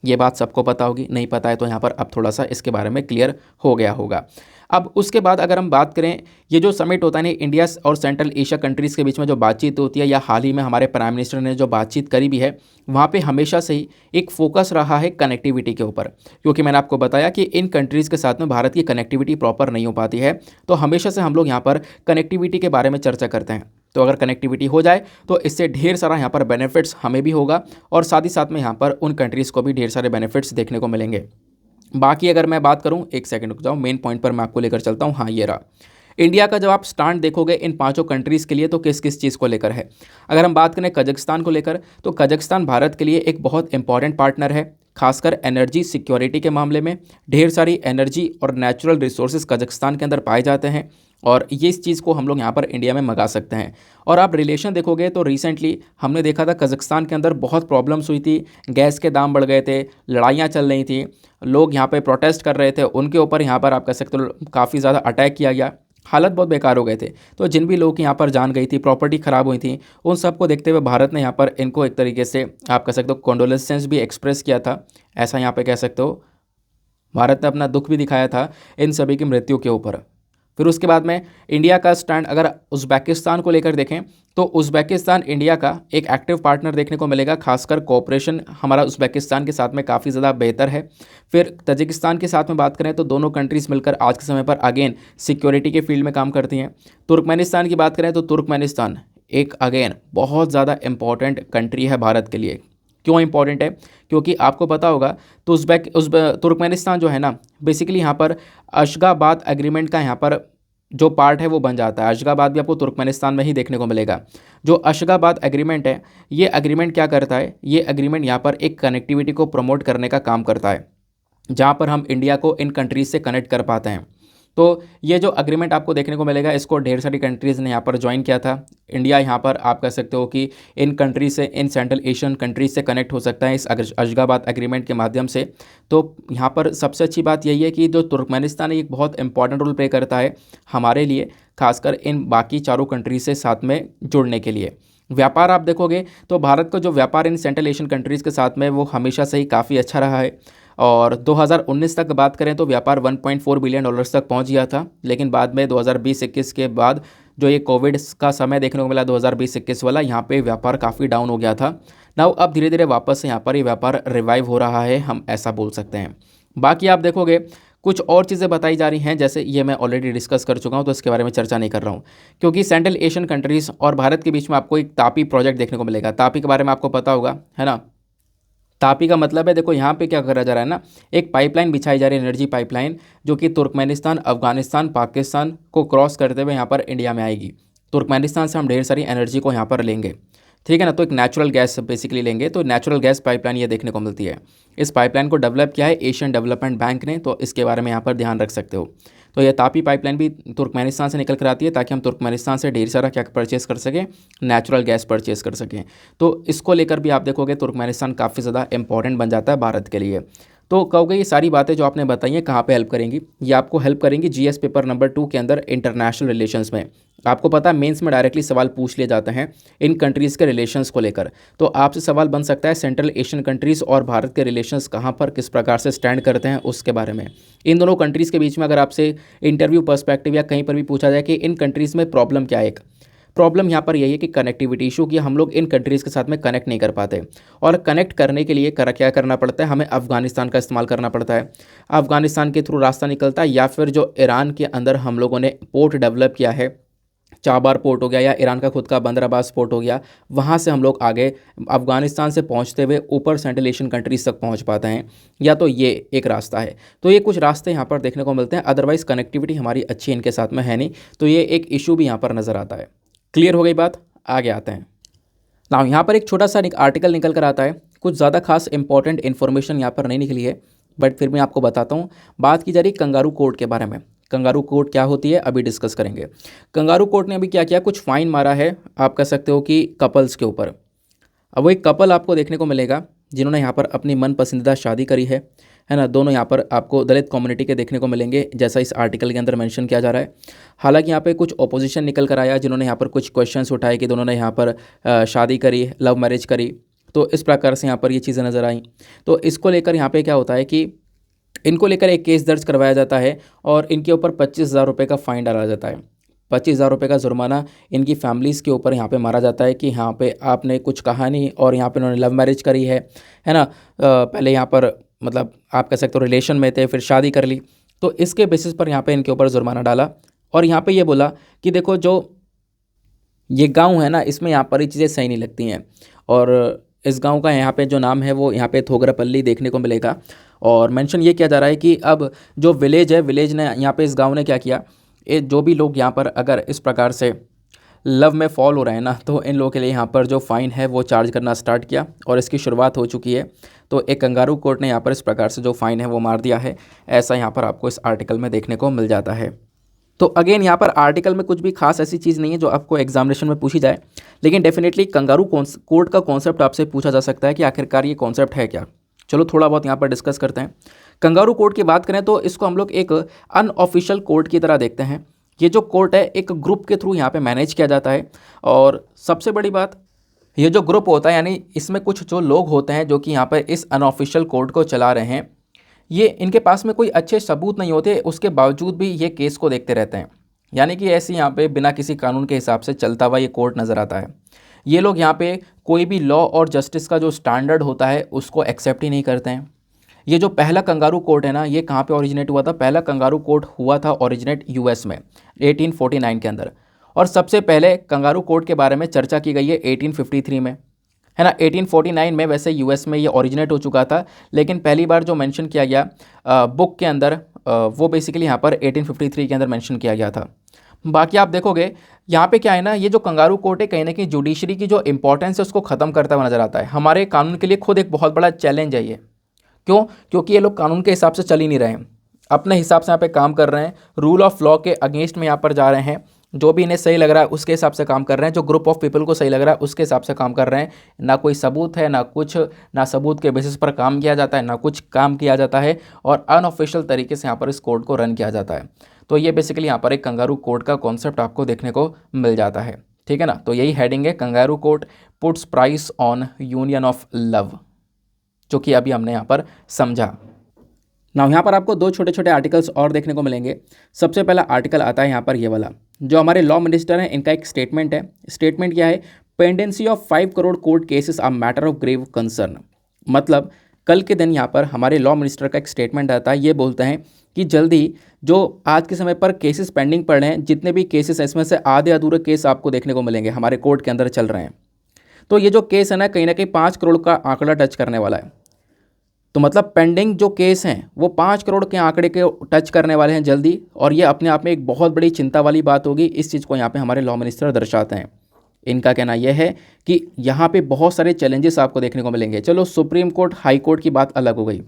ये बात सबको पता होगी, नहीं पता है तो यहाँ पर अब थोड़ा सा इसके बारे में क्लियर हो गया होगा। अब उसके बाद अगर हम बात करें, ये जो समिट होता है ना इंडिया और सेंट्रल एशिया कंट्रीज़ के बीच में जो बातचीत होती है, या हाल ही में हमारे प्राइम मिनिस्टर ने जो बातचीत करी भी है, वहाँ पे हमेशा से ही एक फोकस रहा है कनेक्टिविटी के ऊपर। क्योंकि मैंने आपको बताया कि इन कंट्रीज़ के साथ में भारत की कनेक्टिविटी प्रॉपर नहीं हो पाती है, तो हमेशा से हम लोग यहाँ पर कनेक्टिविटी के बारे में चर्चा करते हैं। तो अगर कनेक्टिविटी हो जाए तो इससे ढेर सारा यहाँ पर बेनिफिट्स हमें भी होगा और साथ ही साथ में यहाँ पर उन कंट्रीज़ को भी ढेर सारे बेनिफिट्स देखने को मिलेंगे। बाकी अगर मैं बात करूँ, एक सेकंड रुक जाओ, मेन पॉइंट पर मैं आपको लेकर चलता हूँ। हाँ, ये रहा इंडिया का जब आप स्टैंड देखोगे इन पांचों कंट्रीज़ के लिए, तो किस किस चीज़ को लेकर है। अगर हम बात करें कजाकिस्तान को लेकर, तो कजाकिस्तान भारत के लिए एक बहुत इंपॉर्टेंट पार्टनर है, खासकर एनर्जी सिक्योरिटी के मामले में। ढेर सारी एनर्जी और नेचुरल रिसोर्सेज कजाकिस्तान के अंदर पाए जाते हैं और ये इस चीज़ को हम लोग यहाँ पर इंडिया में मंगा सकते हैं। और आप रिलेशन देखोगे तो रिसेंटली हमने देखा था कजाकिस्तान के अंदर बहुत प्रॉब्लम्स हुई थी, गैस के दाम बढ़ गए थे, लड़ाइयाँ चल रही थी, लोग यहाँ पे प्रोटेस्ट कर रहे थे, उनके ऊपर यहाँ पर आप कह सकते हो काफ़ी ज़्यादा अटैक किया गया, हालत बहुत बेकार हो गए थे। तो जिन भी लोगों की यहाँ पर जान गई थी, प्रॉपर्टी ख़राब हुई थी, उन सबको देखते हुए भारत ने यहाँ पर इनको एक तरीके से आप कह सकते हो कॉन्डोलेंसेस भी एक्सप्रेस किया था, ऐसा यहाँ पे कह सकते हो। भारत ने अपना दुख भी दिखाया था इन सभी की मृत्यु के ऊपर। फिर उसके बाद में इंडिया का स्टैंड अगर उज़्बेकिस्तान को लेकर देखें तो उज़्बेकिस्तान इंडिया का एक एक्टिव पार्टनर देखने को मिलेगा, खासकर कोऑपरेशन हमारा उज़्बेकिस्तान के साथ में काफ़ी ज़्यादा बेहतर है। फिर तजिकिस्तान के साथ में बात करें तो दोनों कंट्रीज़ मिलकर आज के समय पर अगेन सिक्योरिटी के फील्ड में काम करती हैं। तुर्कमेनिस्तान की बात करें तो तुर्कमेनिस्तान एक अगेन बहुत ज़्यादा इम्पॉर्टेंट कंट्री है भारत के लिए। क्यों इंपॉर्टेंट है? क्योंकि आपको पता होगा तो तुर्कमेनिस्तान जो है ना, बेसिकली यहाँ पर अशगाबाद एग्रीमेंट का यहाँ पर जो पार्ट है वो बन जाता है। अशगाबाद भी आपको तुर्कमेनिस्तान में ही देखने को मिलेगा। जो अशगाबाद एग्रीमेंट है, ये एग्रीमेंट क्या करता है? ये एग्रीमेंट यहाँ पर एक कनेक्टिविटी को प्रमोट करने का काम करता है, जहाँ पर हम इंडिया को इन कंट्रीज़ से कनेक्ट कर पाते हैं। तो ये जो एग्रीमेंट आपको देखने को मिलेगा, इसको ढेर सारी कंट्रीज़ ने यहाँ पर ज्वाइन किया था। इंडिया यहाँ पर आप कह सकते हो कि इन कंट्री से, इन सेंट्रल एशियन कंट्रीज से कनेक्ट हो सकता है इस अशगाबाद एग्रीमेंट के माध्यम से। तो यहाँ पर सबसे अच्छी बात यही है कि जो तुर्कमेनिस्तान है एक बहुत इंपॉर्टेंट रोल प्ले करता है हमारे लिए, खासकर इन बाकी चारों कंट्रीज से साथ में जुड़ने के लिए। व्यापार आप देखोगे तो भारत का जो व्यापार इन सेंट्रल एशियन कंट्रीज़ के साथ में वो हमेशा से ही काफ़ी अच्छा रहा है। और 2019 तक बात करें तो व्यापार 1.4 बिलियन डॉलर्स तक पहुंच गया था, लेकिन बाद में 2020-21 के बाद जो ये कोविड का समय देखने को मिला 2020-21 वाला, यहाँ पे व्यापार काफ़ी डाउन हो गया था। नाउ अब धीरे धीरे वापस से यहाँ पर ये व्यापार रिवाइव हो रहा है, हम ऐसा बोल सकते हैं। बाकी आप देखोगे कुछ और चीज़ें बताई जा रही हैं, जैसे ये मैं ऑलरेडी डिस्कस कर चुका हूँ तो इसके बारे में चर्चा नहीं कर रहा हूँ, क्योंकि सेंट्रल एशियन कंट्रीज़ और भारत के बीच में आपको एक तापी प्रोजेक्ट देखने को मिलेगा। तापी के बारे में आपको पता होगा, है ना? तापी का मतलब है, देखो यहाँ पे क्या करा जा रहा है ना, एक पाइपलाइन बिछाई जा रही है, एनर्जी पाइपलाइन, जो कि तुर्कमेनिस्तान, अफगानिस्तान, पाकिस्तान को क्रॉस करते हुए यहाँ पर इंडिया में आएगी। तुर्कमेनिस्तान से हम ढेर सारी एनर्जी को यहाँ पर लेंगे, ठीक है ना? तो एक नेचुरल गैस बेसिकली लेंगे, तो नेचुरल गैस पाइपलाइन ये देखने को मिलती है। इस पाइपलाइन को डेवलप किया है एशियन डेवलपमेंट बैंक ने, तो इसके बारे में यहाँ पर ध्यान रख सकते हो। तो ये तापी पाइपलाइन भी तुर्कमेनिस्तान से निकल कर आती है, ताकि हम तुर्कमेनिस्तान से ढेर सारा क्या परचेस कर सकें, नेचुरल गैस परचेस कर सकें। तो इसको लेकर भी आप देखोगे तुर्कमेनिस्तान काफ़ी ज़्यादा इंपॉर्टेंट बन जाता है भारत के लिए। तो कहोगे ये सारी बातें जो आपने बताई हैं कहाँ पे हेल्प करेंगी? ये आपको हेल्प करेंगी जीएस पेपर नंबर 2 के अंदर, इंटरनेशनल रिलेशंस में। आपको पता है मेंस में डायरेक्टली सवाल पूछ लिए जाते हैं इन कंट्रीज़ के रिलेशंस को लेकर। तो आपसे सवाल बन सकता है सेंट्रल एशियन कंट्रीज़ और भारत के रिलेशंस कहाँ पर किस प्रकार से स्टैंड करते हैं उसके बारे में। इन दोनों कंट्रीज़ के बीच में अगर आपसे इंटरव्यू पर्सपेक्टिव या कहीं पर भी पूछा जाए कि इन कंट्रीज़ में प्रॉब्लम क्या है, एक प्रॉब्लम यहाँ पर यही है कि कनेक्टिविटी इशू, कि हम लोग इन कंट्रीज़ के साथ में कनेक्ट नहीं कर पाते, और कनेक्ट करने के लिए क्या करना पड़ता है, हमें अफ़गानिस्तान का इस्तेमाल करना पड़ता है। अफ़गानिस्तान के थ्रू रास्ता निकलता है, या फिर जो ईरान के अंदर हम लोगों ने पोर्ट डेवलप किया है, चाबार पोर्ट हो गया या ईरान का खुद का बंदर अब्बास पोर्ट हो गया, वहाँ से हम लोग आगे अफ़गानिस्तान से पहुँचते हुए ऊपर सेंट्रल एशियन कंट्रीज़ तक पहुँच पाते हैं, या तो ये एक रास्ता है। तो ये कुछ रास्ते यहाँ पर देखने को मिलते हैं, अदरवाइज़ कनेक्टिविटी हमारी अच्छी इनके साथ में है नहीं, तो ये एक इशू भी यहाँ पर नज़र आता है। क्लियर हो गई बात? आगे आते हैं। नाउ यहाँ पर एक छोटा सा आर्टिकल निकल कर आता है, कुछ ज़्यादा खास इंपॉर्टेंट इन्फॉर्मेशन यहाँ पर नहीं निकली है, बट फिर मैं आपको बताता हूँ। बात की जा रही कंगारू कोर्ट के बारे में। कंगारू कोर्ट क्या होती है अभी डिस्कस करेंगे। कंगारू कोर्ट ने अभी क्या किया, कुछ फाइन मारा है, आप कह सकते हो कि कपल्स के ऊपर। अब वो एक कपल आपको देखने को मिलेगा जिन्होंने यहाँ पर अपनी मन पसंदीदा शादी करी है ना? दोनों यहाँ पर आपको दलित कम्युनिटी के देखने को मिलेंगे, जैसा इस आर्टिकल के अंदर मेंशन किया जा रहा है। हालांकि यहाँ पे कुछ ओपोजिशन निकल कर आया, जिन्होंने यहाँ पर कुछ क्वेश्चंस उठाए कि दोनों ने यहाँ पर शादी करी, लव मैरिज करी, तो इस प्रकार से यहाँ पर ये चीज़ें नज़र आई। तो इसको लेकर यहाँ पर क्या होता है कि इनको लेकर एक केस दर्ज करवाया जाता है और इनके ऊपर 25,000 रुपये का फ़ाइन डाला जाता है। 25,000 रुपये का जुर्माना इनकी फैमिलीज़ के ऊपर यहाँ पे मारा जाता है कि यहाँ पे आपने कुछ कहा नहीं और यहाँ पे उन्होंने लव मैरिज करी है ना? पहले यहाँ पर मतलब आप कह सकते हो रिलेशन में थे, फिर शादी कर ली, तो इसके बेसिस पर यहाँ पे इनके ऊपर जुर्माना डाला। और यहाँ पे ये बोला कि देखो जो ये गाँव है ना, इसमें यहाँ पर ये चीज़ें सही नहीं लगती हैं, और इस गांव का यहाँ पे जो नाम है वो यहाँ पे थोगरापल्ली देखने को मिलेगा। और मेंशन ये किया जा रहा है कि अब जो विलेज है, विलेज ने यहाँ पे इस गांव ने क्या किया, जो भी लोग यहाँ पर अगर इस प्रकार से लव में फॉल हो रहे हैं ना, तो इन लोगों के लिए यहाँ पर जो फ़ाइन है वो चार्ज करना स्टार्ट किया और इसकी शुरुआत हो चुकी है। तो एक कंगारू कोर्ट ने यहाँ पर इस प्रकार से जो फ़ाइन है वो मार दिया है, ऐसा यहाँ पर आपको इस आर्टिकल में देखने को मिल जाता है। तो अगेन यहाँ पर आर्टिकल में कुछ भी खास ऐसी चीज़ नहीं है जो आपको एग्जामिनेशन में पूछी जाए, लेकिन डेफिनेटली कंगारू कोर्ट का कॉन्सेप्ट आपसे पूछा जा सकता है कि आखिरकार ये कॉन्सेप्ट है क्या। चलो थोड़ा बहुत यहाँ पर डिस्कस करते हैं। कंगारू कोर्ट की बात करें तो इसको हम लोग एक अनऑफिशियल कोर्ट की तरह देखते हैं। ये जो कोर्ट है एक ग्रुप के थ्रू यहाँ पे मैनेज किया जाता है, और सबसे बड़ी बात, ये जो ग्रुप होता है यानी इसमें कुछ जो लोग होते हैं जो कि यहाँ पर इस अनऑफिशियल कोर्ट को चला रहे हैं, ये इनके पास में कोई अच्छे सबूत नहीं होते, उसके बावजूद भी ये केस को देखते रहते हैं। यानी कि ऐसे यहाँ पे बिना किसी कानून के हिसाब से चलता हुआ ये कोर्ट नज़र आता है। ये लोग यहाँ पे कोई भी लॉ और जस्टिस का जो स्टैंडर्ड होता है उसको एक्सेप्ट ही नहीं करते हैं। ये जो पहला कंगारू कोर्ट है ना, ये कहाँ पे ओरिजिनेट हुआ था? पहला कंगारू कोर्ट हुआ था ओरिजिनेट यूएस में 1849 के अंदर, और सबसे पहले कंगारू कोर्ट के बारे में चर्चा की गई है 1853 में, है ना। 1849 में वैसे यूएस में ये ओरिजिनेट हो चुका था, लेकिन पहली बार जो मेंशन किया गया बुक के अंदर वो बेसिकली यहाँ पर 1853 के अंदर मेंशन किया गया था। बाकी आप देखोगे यहाँ पे क्या है ना, ये जो कंगारू कोर्ट है कहीं ना कहीं जुडिशरी की जो इंपॉर्टेंस है उसको ख़त्म करता हुआ नजर आता है। हमारे कानून के लिए खुद एक बहुत बड़ा चैलेंज है ये। क्यों? क्योंकि ये लोग कानून के हिसाब से चल ही नहीं रहे हैं, अपने हिसाब से यहाँ पे काम कर रहे हैं, रूल ऑफ लॉ के अगेंस्ट में यहाँ पर जा रहे हैं। जो भी इन्हें सही लग रहा है उसके हिसाब से काम कर रहे हैं, जो ग्रुप ऑफ पीपल को सही लग रहा है उसके हिसाब से काम कर रहे हैं। ना कोई सबूत है, ना कुछ, ना सबूत के बेसिस पर काम किया जाता है, ना कुछ काम किया जाता है, और अनऑफिशियल तरीके से यहाँ पर इस कोर्ट को रन किया जाता है। तो ये बेसिकली यहाँ पर एक कंगारू कोर्ट का कॉन्सेप्ट आपको देखने को मिल जाता है, ठीक है ना। तो यही हेडिंग है, kangaroo court puts price on union of love, जो कि अभी हमने यहाँ पर समझा। ना यहाँ पर आपको दो छोटे छोटे आर्टिकल्स और देखने को मिलेंगे। सबसे पहला आर्टिकल आता है यहाँ पर ये वाला, जो हमारे लॉ मिनिस्टर हैं इनका एक स्टेटमेंट है। स्टेटमेंट क्या है? Pendency of 5 crore court cases are matter of grave concern. मतलब कल के दिन यहाँ पर हमारे लॉ मिनिस्टर का एक स्टेटमेंट आता है, ये बोलते हैं कि जल्दी जो आज के समय पर केसेस पेंडिंग पड़ रहे हैं, जितने भी केसेस हैं इसमें से आधे अधूरे केस आपको देखने को मिलेंगे हमारे कोर्ट के अंदर चल रहे हैं। तो ये जो केस है ना कहीं 5 करोड़ का आंकड़ा टच करने वाला है। तो मतलब पेंडिंग जो केस हैं वो 5 करोड़ के आंकड़े के टच करने वाले हैं जल्दी, और ये अपने आप में एक बहुत बड़ी चिंता वाली बात होगी। इस चीज़ को यहाँ पे हमारे लॉ मिनिस्टर दर्शाते हैं। इनका कहना यह है कि यहाँ पे बहुत सारे चैलेंजेस आपको देखने को मिलेंगे। चलो सुप्रीम कोर्ट हाई कोर्ट की बात अलग हो गई,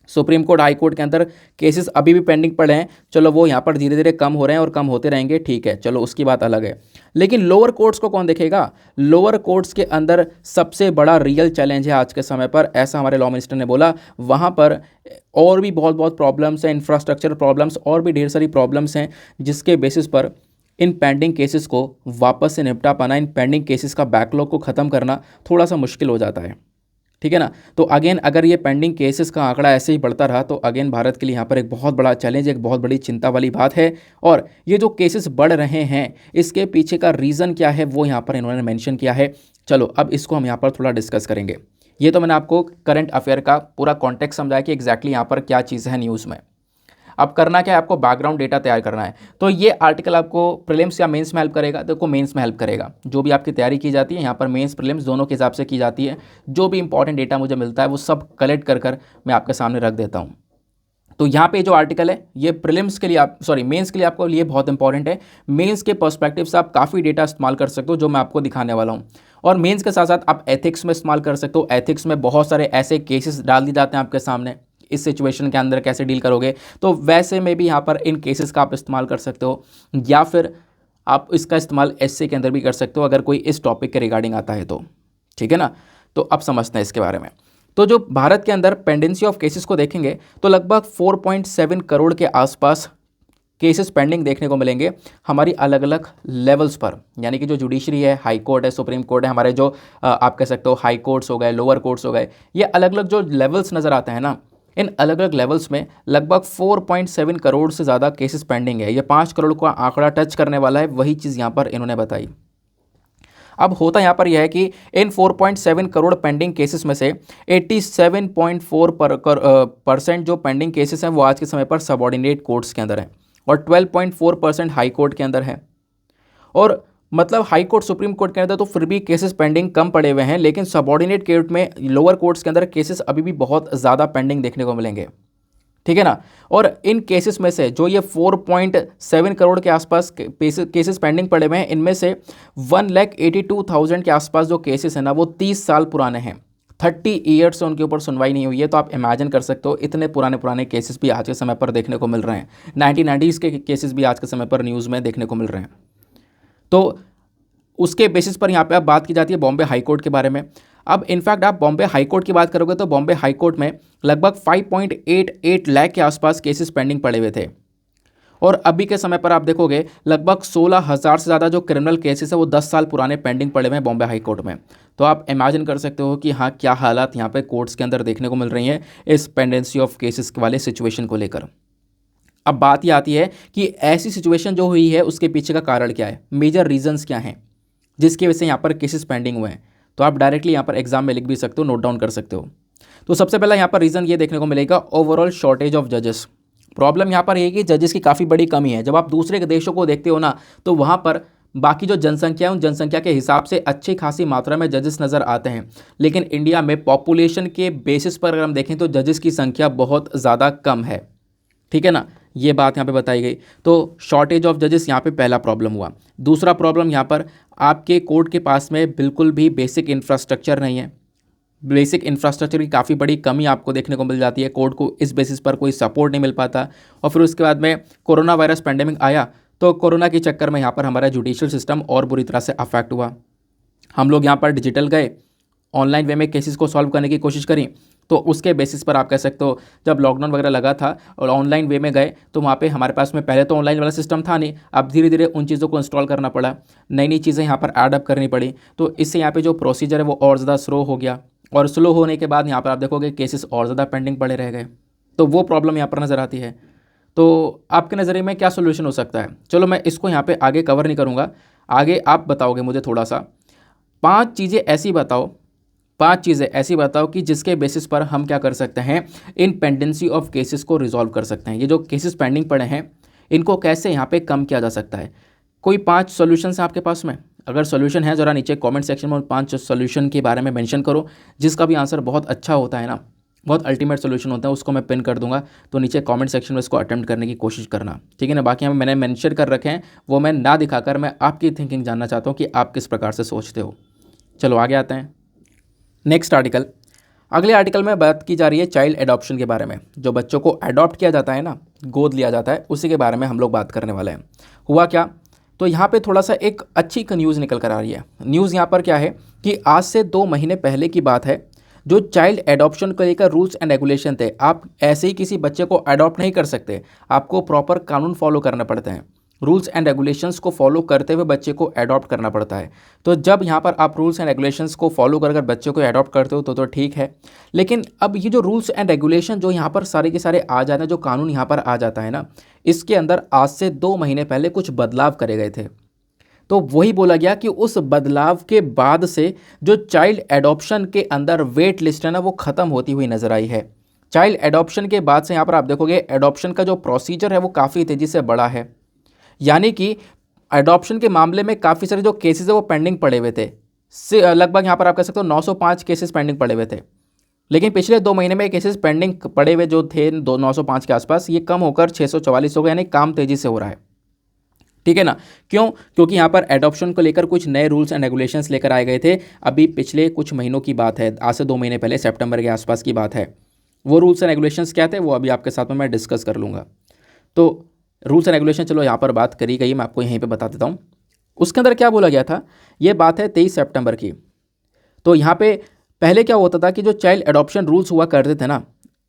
सुप्रीम कोर्ट हाई कोर्ट के अंदर केसेस अभी भी पेंडिंग पड़े हैं, चलो वो यहाँ पर धीरे धीरे कम हो रहे हैं और कम होते रहेंगे, ठीक है, चलो उसकी बात अलग है। लेकिन लोअर कोर्ट्स को कौन देखेगा? लोअर कोर्ट्स के अंदर सबसे बड़ा रियल चैलेंज है आज के समय पर, ऐसा हमारे लॉ मिनिस्टर ने बोला। वहाँ पर और भी बहुत बहुत प्रॉब्लम्स हैं, इंफ्रास्ट्रक्चर प्रॉब्लम्स और भी ढेर सारी प्रॉब्लम्स हैं, जिसके बेसिस पर इन पेंडिंग केसेस को वापस से निपटा पाना, इन पेंडिंग केसेस का बैकलॉग को ख़त्म करना थोड़ा सा मुश्किल हो जाता है, ठीक है ना। तो अगेन अगर ये पेंडिंग केसेस का आंकड़ा ऐसे ही बढ़ता रहा तो अगेन भारत के लिए यहाँ पर एक बहुत बड़ा चैलेंज, एक बहुत बड़ी चिंता वाली बात है। और ये जो केसेस बढ़ रहे हैं इसके पीछे का रीज़न क्या है वो यहाँ पर इन्होंने मेंशन किया है। चलो अब इसको हम यहाँ पर थोड़ा डिस्कस करेंगे। ये तो मैंने आपको करंट अफेयर का पूरा कॉन्टेक्स्ट समझाया कि एग्जैक्टली यहाँ पर क्या चीज़ है न्यूज़ में। अब करना क्या है, आपको बैकग्राउंड डेटा तैयार करना है। तो ये आर्टिकल आपको प्रीलिम्स या मेंस में हेल्प करेगा? देखो मेंस में हेल्प करेगा। जो भी आपकी तैयारी की जाती है यहाँ पर मेंस प्रीलिम्स दोनों के हिसाब से की जाती है। जो भी इंपॉर्टेंट डेटा मुझे मिलता है वो सब कलेक्ट कर मैं आपके सामने रख देता हूँ। तो यहाँ पे जो आर्टिकल है ये प्रीलिम्स के लिए मेंस के लिए आपको लिए बहुत इंपॉर्टेंट है। मेंस के पर्सपेक्टिव से आप काफ़ी डेटा इस्तेमाल कर सकते हो जो मैं आपको दिखाने वाला हूँ। और मेंस के साथ साथ आप एथिक्स में इस्तेमाल कर सकते हो। एथिक्स में बहुत सारे ऐसे केसेस डाल दिए जाते हैं आपके सामने, इस सिचुएशन के अंदर कैसे डील करोगे, तो वैसे में भी यहाँ पर इन केसेस का आप इस्तेमाल कर सकते हो, या फिर आप इसका इस्तेमाल एसए के अंदर भी कर सकते हो अगर कोई इस टॉपिक के रिगार्डिंग आता है तो, ठीक है ना। तो अब समझते हैं इसके बारे में। तो जो भारत के अंदर पेंडेंसी ऑफ केसेस को देखेंगे तो लगभग 4.7 करोड़ के आसपास केसेस पेंडिंग देखने को मिलेंगे हमारी अलग अलग लेवल्स पर। यानी कि जो जुडिशरी है, हाई कोर्ट है, सुप्रीम कोर्ट है, हमारे जो आप कह सकते हो हाई कोर्ट्स हो गए, लोअर कोर्ट्स हो गए, ये अलग अलग जो लेवल्स नज़र आते हैं ना, इन अलग अलग लेवल्स में लगभग 4.7 करोड़ से ज़्यादा केसेस पेंडिंग है। ये 5 करोड़ का आंकड़ा टच करने वाला है, वही चीज़ यहाँ पर इन्होंने बताई। अब होता यहाँ पर यह है कि इन 4.7 करोड़ पेंडिंग केसेस में से 87.4% जो पेंडिंग केसेस हैं वो आज के समय पर सबऑर्डिनेट कोर्ट्स के अंदर हैं, और 12.4% हाई कोर्ट के अंदर है। और मतलब हाई कोर्ट, सुप्रीम कोर्ट के अंदर तो फिर भी केसेस पेंडिंग कम पड़े हुए हैं, लेकिन सबऑर्डिनेट कोर्ट में, लोअर कोर्ट्स के अंदर केसेस अभी भी बहुत ज़्यादा पेंडिंग देखने को मिलेंगे, ठीक है ना। और इन केसेस में से जो ये 4.7 करोड़ के आसपास केसेस पेंडिंग पड़े हुए हैं, इनमें से 1,82,000 के आसपास जो केसेस हैं ना वो 30 साल पुराने हैं। 30 ईयर्स से उनके ऊपर सुनवाई नहीं हुई है। तो आप इमेजिन कर सकते हो इतने पुराने पुराने केसेस भी आज के समय पर देखने को मिल रहे हैं। 1990s के केसेस भी आज के समय पर न्यूज़ में देखने को मिल रहे हैं। तो उसके बेसिस पर यहाँ पे अब बात की जाती है बॉम्बे हाई कोर्ट के बारे में। अब इनफैक्ट आप बॉम्बे हाई कोर्ट की बात करोगे तो बॉम्बे हाई कोर्ट में लगभग 5.88 लाख के आसपास केसेस पेंडिंग पड़े हुए थे। और अभी के समय पर आप देखोगे लगभग 16,000 से ज़्यादा जो क्रिमिनल केसेस है वो 10 साल पुराने पेंडिंग पड़े हुए हैं बॉम्बे हाई कोर्ट में। तो आप इमेजिन कर सकते हो कि हाँ क्या हालात यहाँ पे कोर्ट्स के अंदर देखने को मिल रही हैं इस पेंडेंसी ऑफ केसेस वाले सिचुएशन को लेकर। अब बात ये आती है कि ऐसी सिचुएशन जो हुई है उसके पीछे का कारण क्या है, मेजर रीजंस क्या हैं जिसकी वजह से यहाँ पर केसेस पेंडिंग हुए हैं। तो आप डायरेक्टली यहाँ पर एग्जाम में लिख भी सकते हो, नोट डाउन कर सकते हो। तो सबसे पहला यहाँ पर रीज़न ये देखने को मिलेगा ओवरऑल शॉर्टेज ऑफ जजेस। प्रॉब्लम यहाँ पर ये है कि जजेस की काफ़ी बड़ी कमी है। जब आप दूसरे देशों को देखते हो ना तो वहाँ पर बाकी जो जनसंख्या है उन जनसंख्या के हिसाब से अच्छी खासी मात्रा में जजेस नज़र आते हैं, लेकिन इंडिया में पॉपुलेशन के बेसिस पर अगर हम देखें तो जजेस की संख्या बहुत ज़्यादा कम है। ठीक है ना, ये बात यहाँ पे बताई गई। तो शॉर्टेज ऑफ जजेस यहाँ पे पहला प्रॉब्लम हुआ। दूसरा प्रॉब्लम यहाँ पर आपके कोर्ट के पास में बिल्कुल भी बेसिक इंफ्रास्ट्रक्चर नहीं है। बेसिक इंफ्रास्ट्रक्चर की काफ़ी बड़ी कमी आपको देखने को मिल जाती है। कोर्ट को इस बेसिस पर कोई सपोर्ट नहीं मिल पाता। और फिर उसके बाद में कोरोना वायरस पेंडेमिक आया तो कोरोना के चक्कर में यहाँ पर हमारा जुडिशियल सिस्टम और बुरी तरह से अफेक्ट हुआ। हम लोग यहाँ पर डिजिटल गए, ऑनलाइन वे में केसेस को सॉल्व करने की कोशिश करी। तो उसके बेसिस पर आप कह सकते हो जब लॉकडाउन वगैरह लगा था और ऑनलाइन वे में गए तो वहाँ पे हमारे पास में पहले तो ऑनलाइन वाला सिस्टम था नहीं, अब धीरे धीरे उन चीज़ों को इंस्टॉल करना पड़ा, नई नई चीज़ें यहाँ पर ऐड अप करनी पड़ी। तो इससे यहाँ पे जो प्रोसीजर है वो और ज़्यादा स्लो हो गया, और स्लो होने के बाद यहाँ पर आप देखोगे केसेस और ज़्यादा पेंडिंग पड़े रह गए। तो वो प्रॉब्लम यहाँ पर नज़र आती है। तो आपके नज़रिए में क्या सोल्यूशन हो सकता है? चलो मैं इसको यहाँ पर आगे कवर नहीं करूँगा, आगे आप बताओगे मुझे थोड़ा सा। 5 चीज़ें ऐसी बताओ कि जिसके बेसिस पर हम क्या कर सकते हैं, इन पेंडेंसी ऑफ केसेस को रिजॉल्व कर सकते हैं। ये जो केसेस पेंडिंग पड़े हैं इनको कैसे यहाँ पे कम किया जा सकता है। कोई 5 सॉल्यूशंस हैं आपके पास में? अगर सॉल्यूशन है ज़रा नीचे कमेंट सेक्शन में उन 5 सॉल्यूशन के बारे में मेंशन करो। जिसका भी आंसर बहुत अच्छा होता है ना, बहुत अल्टीमेट सॉल्यूशन होता है, उसको मैं पिन कर दूंगा। तो नीचे कमेंट सेक्शन में इसको अटेम्प्ट करने की कोशिश करना, ठीक है ना। बाकी यहाँ मैंने मेंशन कर रखे हैं, वो मैं ना दिखाकर मैं आपकी थिंकिंग जानना चाहता हूँ कि आप किस प्रकार से सोचते हो। चलो आगे आते हैं। नेक्स्ट आर्टिकल, अगले आर्टिकल में बात की जा रही है चाइल्ड एडॉप्शन के बारे में। जो बच्चों को अडॉप्ट किया जाता है ना, गोद लिया जाता है, उसी के बारे में हम लोग बात करने वाले हैं। हुआ क्या, तो यहाँ पे थोड़ा सा एक अच्छी न्यूज़ निकल कर आ रही है। न्यूज़ यहाँ पर क्या है कि आज से 2 महीने पहले की बात है, जो चाइल्ड एडॉप्शन को लेकर रूल्स एंड रेगुलेशन थे, आप ऐसे ही किसी बच्चे को अडॉप्ट नहीं कर सकते, आपको प्रॉपर कानून फॉलो करने पड़ते हैं। रूल्स एंड रेगुलेशंस को फॉलो करते हुए बच्चे को अडॉप्ट करना पड़ता है। तो जब यहाँ पर आप रूल्स एंड रेगुलेशंस को फॉलो कर बच्चे को अडॉप्ट करते हो तो ठीक है। लेकिन अब ये जो रूल्स एंड रेगुलेशन जो यहाँ पर सारे के सारे आ जाते हैं, जो कानून यहाँ पर आ जाता है ना, इसके अंदर आज से 2 महीने पहले कुछ बदलाव करे गए थे। तो वही बोला गया कि उस बदलाव के बाद से जो चाइल्ड एडॉप्शन के अंदर वेट लिस्ट है ना, वो ख़त्म होती हुई नजर आई है। चाइल्ड एडॉप्शन के बाद से यहाँ पर आप देखोगे एडॉप्शन का जो प्रोसीजर है वो काफ़ी तेज़ी से बढ़ा है। यानी कि एडॉप्शन के मामले में काफ़ी सारे जो केसेस है वो पेंडिंग पड़े हुए थे। लगभग यहाँ पर आप कह सकते हो 905 केसेस पेंडिंग पड़े हुए थे। लेकिन पिछले 2 महीने में केसेस पेंडिंग पड़े हुए जो थे 905 के आसपास, ये कम होकर 644 हो गए, यानी काम तेज़ी से हो रहा है। ठीक है ना। क्यों? क्योंकि यहाँ पर एडॉप्शन को लेकर कुछ नए रूल्स एंड रेगुलेशंस लेकर आए गए थे। अभी पिछले कुछ महीनों की बात है, आज से 2 महीने पहले सितंबर के आसपास की बात है। वो रूल्स एंड रेगुलेशंस क्या थे वो अभी आपके साथ में मैं डिस्कस कर लूँगा। तो रूल्स एंड रेगुलेशन चलो यहाँ पर बात करी गई, मैं आपको यहीं पे बता देता हूँ। उसके अंदर क्या बोला गया था, ये बात है 23 सितंबर की। तो यहाँ पे पहले क्या होता था कि जो चाइल्ड एडॉप्शन रूल्स हुआ करते थे ना,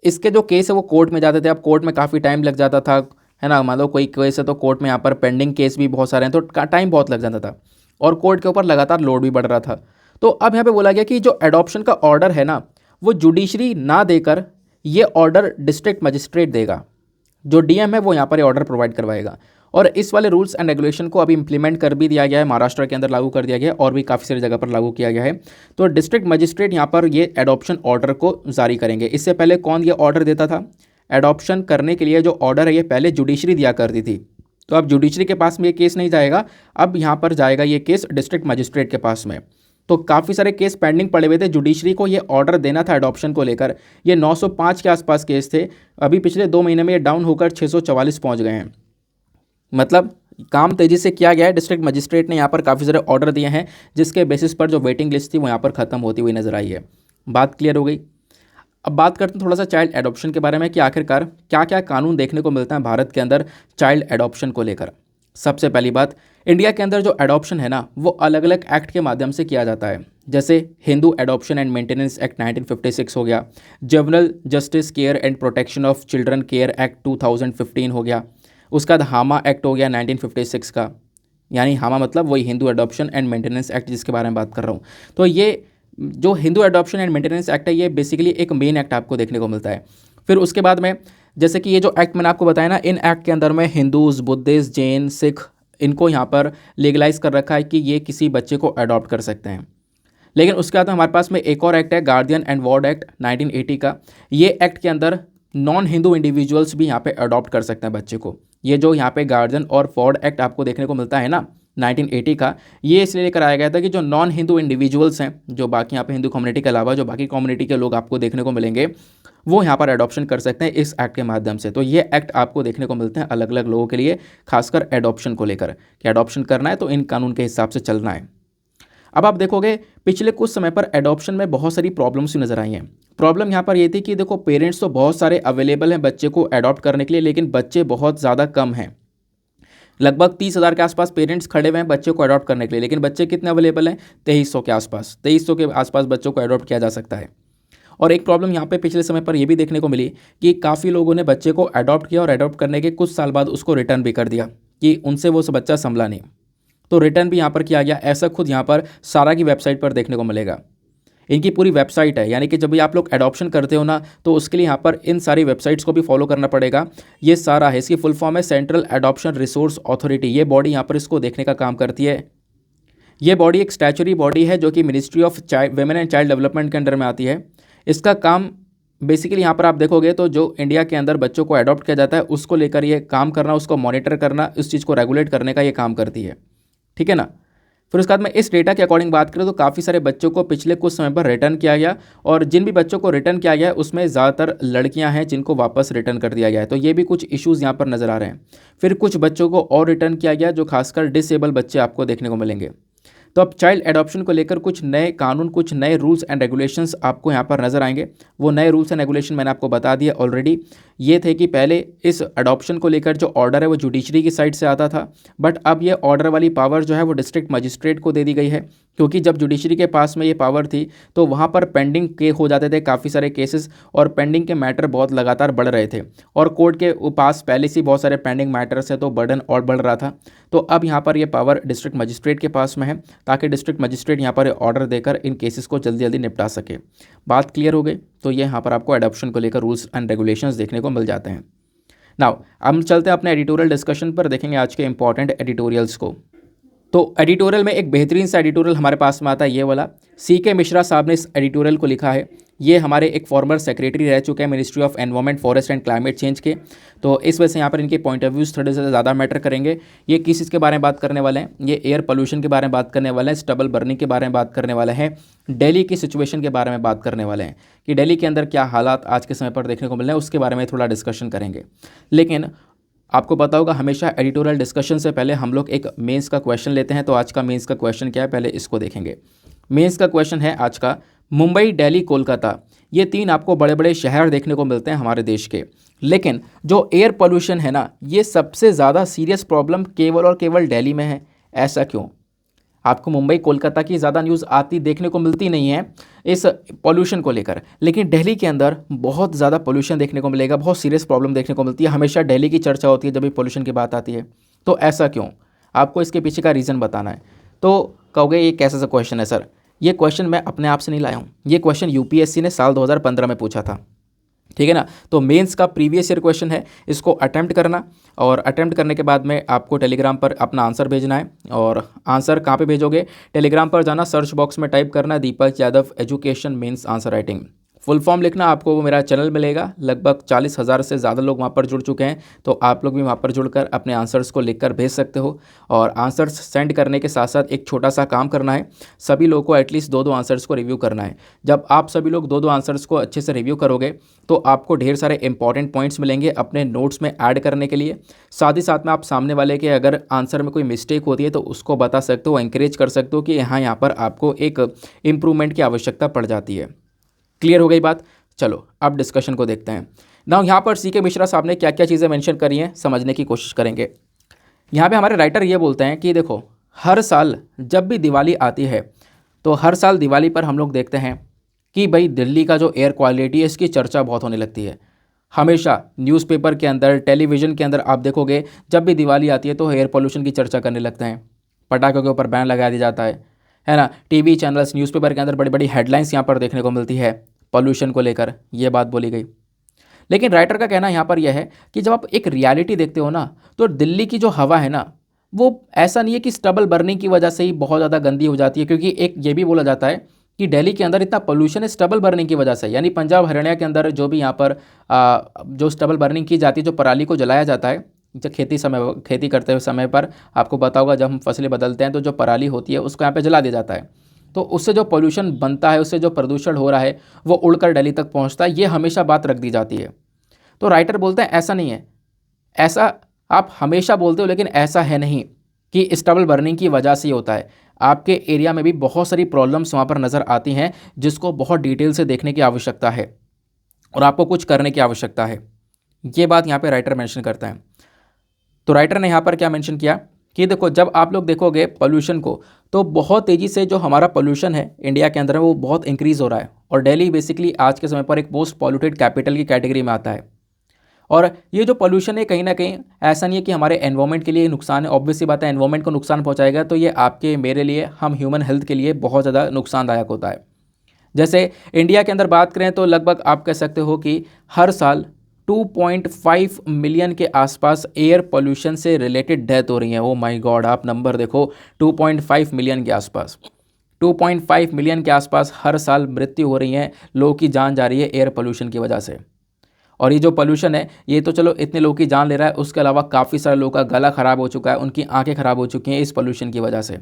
इसके जो केस है वो कोर्ट में जाते थे। अब कोर्ट में काफ़ी टाइम लग जाता था, है ना। मान लो कोई केस है तो कोर्ट में यहाँ पर पेंडिंग केस भी बहुत सारे हैं, तो टाइम बहुत लग जाता था और कोर्ट के ऊपर लगातार लोड भी बढ़ रहा था। तो अब यहाँ पे बोला गया कि जो एडॉप्शन का ऑर्डर है ना, वो जुडिशरी ना देकर ये ऑर्डर डिस्ट्रिक्ट मजिस्ट्रेट देगा। जो डीएम है वो यहाँ पर ऑर्डर प्रोवाइड करवाएगा। और इस वाले रूल्स एंड रेगुलेशन को अभी इंप्लीमेंट कर भी दिया गया है, महाराष्ट्र के अंदर लागू कर दिया गया है और भी काफ़ी सारी जगह पर लागू किया गया है। तो डिस्ट्रिक्ट मजिस्ट्रेट यहाँ पर ये एडॉप्शन ऑर्डर को जारी करेंगे। इससे पहले कौन ये ऑर्डर देता था? एडॉप्शन करने के लिए जो ऑर्डर है ये पहले जुडिशरी दिया करती थी। तो अब जुडिशरी के पास में ये केस नहीं जाएगा, अब यहाँ पर जाएगा ये केस डिस्ट्रिक्ट मजिस्ट्रेट के पास में। तो काफ़ी सारे केस पेंडिंग पड़े हुए थे, जुडिशरी को ये ऑर्डर देना था अडॉप्शन को लेकर। ये 905 के आसपास केस थे, अभी पिछले 2 महीने में ये डाउन होकर 644 पहुंच गए हैं। मतलब काम तेज़ी से किया गया है। डिस्ट्रिक्ट मजिस्ट्रेट ने यहाँ पर काफ़ी सारे ऑर्डर दिए हैं, जिसके बेसिस पर जो वेटिंग लिस्ट थी वो यहाँ पर ख़त्म होती हुई नजर आई है। बात क्लियर हो गई। अब बात करते हैं थोड़ा सा चाइल्ड एडॉप्शन के बारे में कि आखिरकार क्या क्या कानून देखने को मिलता है भारत के अंदर चाइल्ड एडॉप्शन को लेकर। सबसे पहली बात, इंडिया के अंदर जो एडॉप्शन है ना, वो अलग अलग एक्ट के माध्यम से किया जाता है। जैसे Hindu adoption and maintenance act 1956 हो गया, juvenile justice care and protection of children care act 2015 हो गया, उसका बाद हामा एक्ट हो गया 1956 का, यानी हामा मतलब वही Hindu adoption and maintenance act जिसके बारे में बात कर रहा हूँ। तो ये जो Hindu adoption and maintenance act है, ये बेसिकली एक मेन एक्ट आपको देखने को मिलता है। फिर उसके बाद में जैसे कि ये जो एक्ट मैंने आपको बताया ना, इन एक्ट के अंदर में हिंदूज, बुद्धिस्ट, जैन, सिख, इनको यहाँ पर लीगलाइज कर रखा है कि ये किसी बच्चे को अडॉप्ट कर सकते हैं। लेकिन उसके बाद हमारे पास में एक और एक्ट है, गार्डियन एंड वार्ड एक्ट 1980 का। ये एक्ट के अंदर नॉन हिंदू इंडिविजुअल्स भी यहाँ पे अडॉप्ट कर सकते हैं बच्चे को। ये जो यहाँ पे गार्डियन और वार्ड एक्ट आपको देखने को मिलता है ना 1980 का, ये इसलिए लेकर आया गया था कि जो नॉन हिंदू इंडिविजुअल्स हैं, जो बाकी यहाँ पे हिंदू कम्युनिटी के अलावा जो बाकी कम्युनिटी के लोग आपको देखने को मिलेंगे, वो यहाँ पर एडॉप्शन कर सकते हैं इस एक्ट के माध्यम से। तो ये एक्ट आपको देखने को मिलते हैं अलग अलग लोगों के लिए, खासकर एडॉप्शन को लेकर कि एडॉप्शन करना है तो इन कानून के हिसाब से चलना है। अब आप देखोगे पिछले कुछ समय पर एडॉप्शन में बहुत सारी प्रॉब्लम्स नजर आई हैं। प्रॉब्लम यहाँ पर ये थी कि देखो, पेरेंट्स तो बहुत सारे अवेलेबल हैं बच्चे को अडॉप्ट करने के लिए, लेकिन बच्चे बहुत ज़्यादा कम हैं। लगभग 30,000 के आसपास पेरेंट्स खड़े हुए हैं बच्चे को अडॉप्ट करने के लिए, लेकिन बच्चे कितने अवेलेबल हैं? 2300 के आसपास। 2300 के आसपास बच्चों को अडॉप्ट किया जा सकता है। और एक प्रॉब्लम यहाँ पे पिछले समय पर यह भी देखने को मिली कि काफ़ी लोगों ने बच्चे को अडॉप्ट किया और अडॉप्ट करने के कुछ साल बाद उसको रिटर्न भी कर दिया कि उनसे वो बच्चा संभला नहीं, तो रिटर्न भी यहाँ पर किया गया। ऐसा खुद यहाँ पर सारा की वेबसाइट पर देखने को मिलेगा। इनकी पूरी वेबसाइट है, यानी कि जब भी आप लोग एडॉप्शन करते हो ना, तो उसके लिए यहाँ पर इन सारी वेबसाइट्स को भी फॉलो करना पड़ेगा। ये सारा है, इसकी फुल फॉर्म है सेंट्रल एडॉप्शन रिसोर्स अथॉरिटी। ये बॉडी यहाँ पर इसको देखने का काम करती है। ये बॉडी एक स्टैचुरी बॉडी है जो कि ministry of women and child development के अंडर में आती है। इसका काम बेसिकली यहाँ पर आप देखोगे तो जो इंडिया के अंदर बच्चों को अडॉप्ट किया जाता है उसको लेकर ये काम करना, उसको मॉनिटर करना, इस चीज़ को रेगुलेट करने का ये काम करती है। ठीक है ना। फिर उसके बाद में इस डेटा के अकॉर्डिंग बात करें तो काफ़ी सारे बच्चों को पिछले कुछ समय पर रिटर्न किया गया, और जिन भी बच्चों को रिटर्न किया गया है उसमें ज़्यादातर लड़कियां हैं जिनको वापस रिटर्न कर दिया गया है। तो ये भी कुछ इश्यूज़ यहाँ पर नज़र आ रहे हैं। फिर कुछ बच्चों को और रिटर्न किया गया जो खासकर डिसेबल बच्चे आपको देखने को मिलेंगे। तो अब चाइल्ड एडॉप्शन को लेकर कुछ नए कानून, कुछ नए रूल्स एंड रेगुलेशंस आपको यहाँ पर नजर आएंगे। वो नए रूल्स एंड रेगुलेशन मैंने आपको बता दिए ऑलरेडी। ये थे कि पहले इस अडॉप्शन को लेकर जो ऑर्डर है वो जुडिशरी की साइड से आता था, बट अब ये ऑर्डर वाली पावर जो है वो डिस्ट्रिक्ट मजिस्ट्रेट को दे दी गई है, क्योंकि जब जुडिशरी के पास में ये पावर थी तो वहाँ पर पेंडिंग के हो जाते थे काफ़ी सारे केसेस, और पेंडिंग के मैटर बहुत लगातार बढ़ रहे थे, और कोर्ट के पास पहले से बहुत सारे पेंडिंग मैटर्स है तो बर्डन और बढ़ रहा था। तो अब यहाँ पर ये पावर डिस्ट्रिक्ट मजिस्ट्रेट के पास में है, ताकि डिस्ट्रिक्ट मजिस्ट्रेट यहाँ पर ऑर्डर देकर इन केसेस को जल्दी जल्दी निपटा सके। बात क्लियर हो गई। तो ये यहाँ पर आपको अडॉप्शन को लेकर रूल्स एंड रेगुलेशंस देखने को मिल जाते हैं। नाउ हम चलते हैं अपने एडिटोरियल डिस्कशन पर, देखेंगे आज के इंपॉर्टेंट एडिटोरियल्स को। तो एडिटोरियल में एक बेहतरीन सा एडिटोरियल हमारे पास में आता है, ये वाला CK मिश्रा साहब ने इस एडिटोरियल को लिखा है। ये हमारे एक फॉर्मर सेक्रेटरी रह चुके हैं ministry of environment, forest and climate change के, तो इस वजह से यहाँ पर इनके पॉइंट ऑफ व्यूज़ थोड़े से ज़्यादा मैटर करेंगे। ये किस चीज़ के बारे में बात करने वाले हैं? ये एयर पोल्यूशन के बारे में बात करने वाले हैं, स्टबल बर्निंग के बारे में बात करने वाले हैं, दिल्ली की सिचुएशन के बारे में बात करने वाले हैं कि दिल्ली के अंदर क्या हालात आज के समय पर देखने को मिल रहे हैं, उसके बारे में थोड़ा डिस्कशन करेंगे। लेकिन आपको पता होगा हमेशा एडिटोरियल डिस्कशन से पहले हम लोग एक मेंस का क्वेश्चन लेते हैं। तो आज का मेंस का क्वेश्चन क्या है, पहले इसको देखेंगे। मेंस का क्वेश्चन है आज का, मुंबई, दिल्ली, कोलकाता, ये 3 आपको बड़े बड़े शहर देखने को मिलते हैं हमारे देश के, लेकिन जो एयर पोल्यूशन है ना, ये सबसे ज़्यादा सीरियस प्रॉब्लम केवल और केवल दिल्ली में है। ऐसा क्यों? आपको मुंबई, कोलकाता की ज़्यादा न्यूज़ आती देखने को मिलती नहीं है इस पोल्यूशन को लेकर, लेकिन दिल्ली के अंदर बहुत ज़्यादा पोल्यूशन देखने को मिलेगा, बहुत सीरियस प्रॉब्लम देखने को मिलती है। हमेशा दिल्ली की चर्चा होती है जब भी पोल्यूशन की बात आती है। तो ऐसा क्यों? आपको इसके पीछे का रीज़न बताना है। तो कहोगे ये कैसा सा क्वेश्चन है सर? ये क्वेश्चन मैं अपने आप से नहीं लाया हूँ, ये क्वेश्चन UPSC ने साल 2015 में पूछा था। ठीक है ना। तो मेंस का प्रीवियस ईयर क्वेश्चन है, इसको अटेम्प्ट करना, और अटेम्प्ट करने के बाद में आपको टेलीग्राम पर अपना आंसर भेजना है। और आंसर कहाँ पे भेजोगे? टेलीग्राम पर जाना, सर्च बॉक्स में टाइप करना Deepak Yadav education mains answer writing, full form लिखना आपको वो मेरा चैनल मिलेगा, लगभग 40,000 से ज़्यादा लोग वहाँ पर जुड़ चुके हैं, तो आप लोग भी वहाँ पर जुड़कर अपने आंसर्स को लिखकर भेज सकते हो। और आंसर्स सेंड करने के साथ साथ एक छोटा सा काम करना है, सभी लोगों को एटलीस्ट 2-2 आंसर्स को रिव्यू करना है। जब आप सभी लोग 2-2 आंसर्स को अच्छे से रिव्यू करोगे तो आपको ढेर सारे इंपॉर्टेंट पॉइंट्स मिलेंगे अपने नोट्स में ऐड करने के लिए। साथ ही साथ में आप सामने वाले के अगर आंसर में कोई मिस्टेक होती है तो उसको बता सकते हो, एंकरेज कर सकते हो कि यहाँ पर आपको एक इम्प्रूवमेंट की आवश्यकता पड़ जाती है। क्लियर हो गई बात? चलो अब डिस्कशन को देखते हैं। नाउ यहाँ पर सी के मिश्रा साहब ने क्या क्या चीज़ें मेंशन करी हैं समझने की कोशिश करेंगे। यहाँ पे हमारे राइटर ये बोलते हैं कि देखो, हर साल जब भी दिवाली आती है तो हर साल दिवाली पर हम लोग देखते हैं कि भाई दिल्ली का जो एयर क्वालिटी है इसकी चर्चा बहुत होने लगती है। हमेशा न्यूज़पेपर के अंदर, टेलीविज़न के अंदर आप देखोगे जब भी दिवाली आती है तो एयर पोल्यूशन की चर्चा करने लगते हैं, पटाखों के ऊपर बैन लगा दिया जाता है ना। टीवी चैनल्स, न्यूज़पेपर के अंदर बड़ी बड़ी हेडलाइंस यहाँ पर देखने को मिलती है पॉल्यूशन को लेकर, ये बात बोली गई। लेकिन राइटर का कहना यहाँ पर यह है कि जब आप एक रियलिटी देखते हो ना, तो दिल्ली की जो हवा है ना, वो ऐसा नहीं है कि स्टबल बर्निंग की वजह से ही बहुत ज़्यादा गंदी हो जाती है, क्योंकि एक ये भी बोला जाता है कि दिल्ली के अंदर इतना पोल्यूशन है स्टबल बर्निंग की वजह से। यानी पंजाब हरियाणा के अंदर जो भी यहाँ पर जो स्टबल बर्निंग की जाती है, जो पराली को जलाया जाता है, जब खेती करते हुए समय पर आपको पता होगा जब हम फसलें बदलते हैं तो जो पराली होती है उसको यहाँ पे जला दिया जाता है, तो उससे जो पोल्यूशन बनता है, उससे जो प्रदूषण हो रहा है वो उड़कर दिल्ली तक पहुँचता है। ये हमेशा बात रख दी जाती है। तो राइटर बोलते हैं ऐसा नहीं है, ऐसा आप हमेशा बोलते हो लेकिन ऐसा है नहीं कि स्टबल बर्निंग की वजह से ही होता है। आपके एरिया में भी बहुत सारी प्रॉब्लम्स वहाँ पर नज़र आती हैं जिसको बहुत डिटेल से देखने की आवश्यकता है और आपको कुछ करने की आवश्यकता है। ये बात यहाँ पे राइटर मेंशन करता है। तो राइटर ने यहाँ पर क्या मेंशन किया कि देखो, जब आप लोग देखोगे पोल्यूशन को तो बहुत तेज़ी से जो हमारा पोल्यूशन है इंडिया के अंदर वो बहुत इंक्रीज़ हो रहा है, और दिल्ली बेसिकली आज के समय पर एक मोस्ट पॉल्यूटेड कैपिटल की कैटेगरी में आता है। और ये जो पोल्यूशन है कहीं ना कहीं ऐसा नहीं है कि हमारे एनवायरनमेंट के लिए नुकसान है, ऑब्वियस सी बात है एनवायरनमेंट को नुकसान पहुंचाएगा तो ये आपके मेरे लिए, हम ह्यूमन हेल्थ के लिए बहुत ज़्यादा नुकसानदायक होता है। जैसे इंडिया के अंदर बात करें तो लगभग आप कह सकते हो कि हर साल 2.5 मिलियन के आसपास एयर पोल्यूशन से रिलेटेड डेथ हो रही है। ओ माय गॉड, आप नंबर देखो, 2.5 मिलियन के आसपास, 2.5 मिलियन के आसपास हर साल मृत्यु हो रही है, लोगों की जान जा रही है एयर पोल्यूशन की वजह से। और ये जो पोल्यूशन है ये तो चलो इतने लोगों की जान ले रहा है, उसके अलावा काफ़ी सारे लोगों का गला ख़राब हो चुका है, उनकी आंखें ख़राब हो चुकी हैं इस पोल्यूशन की वजह से।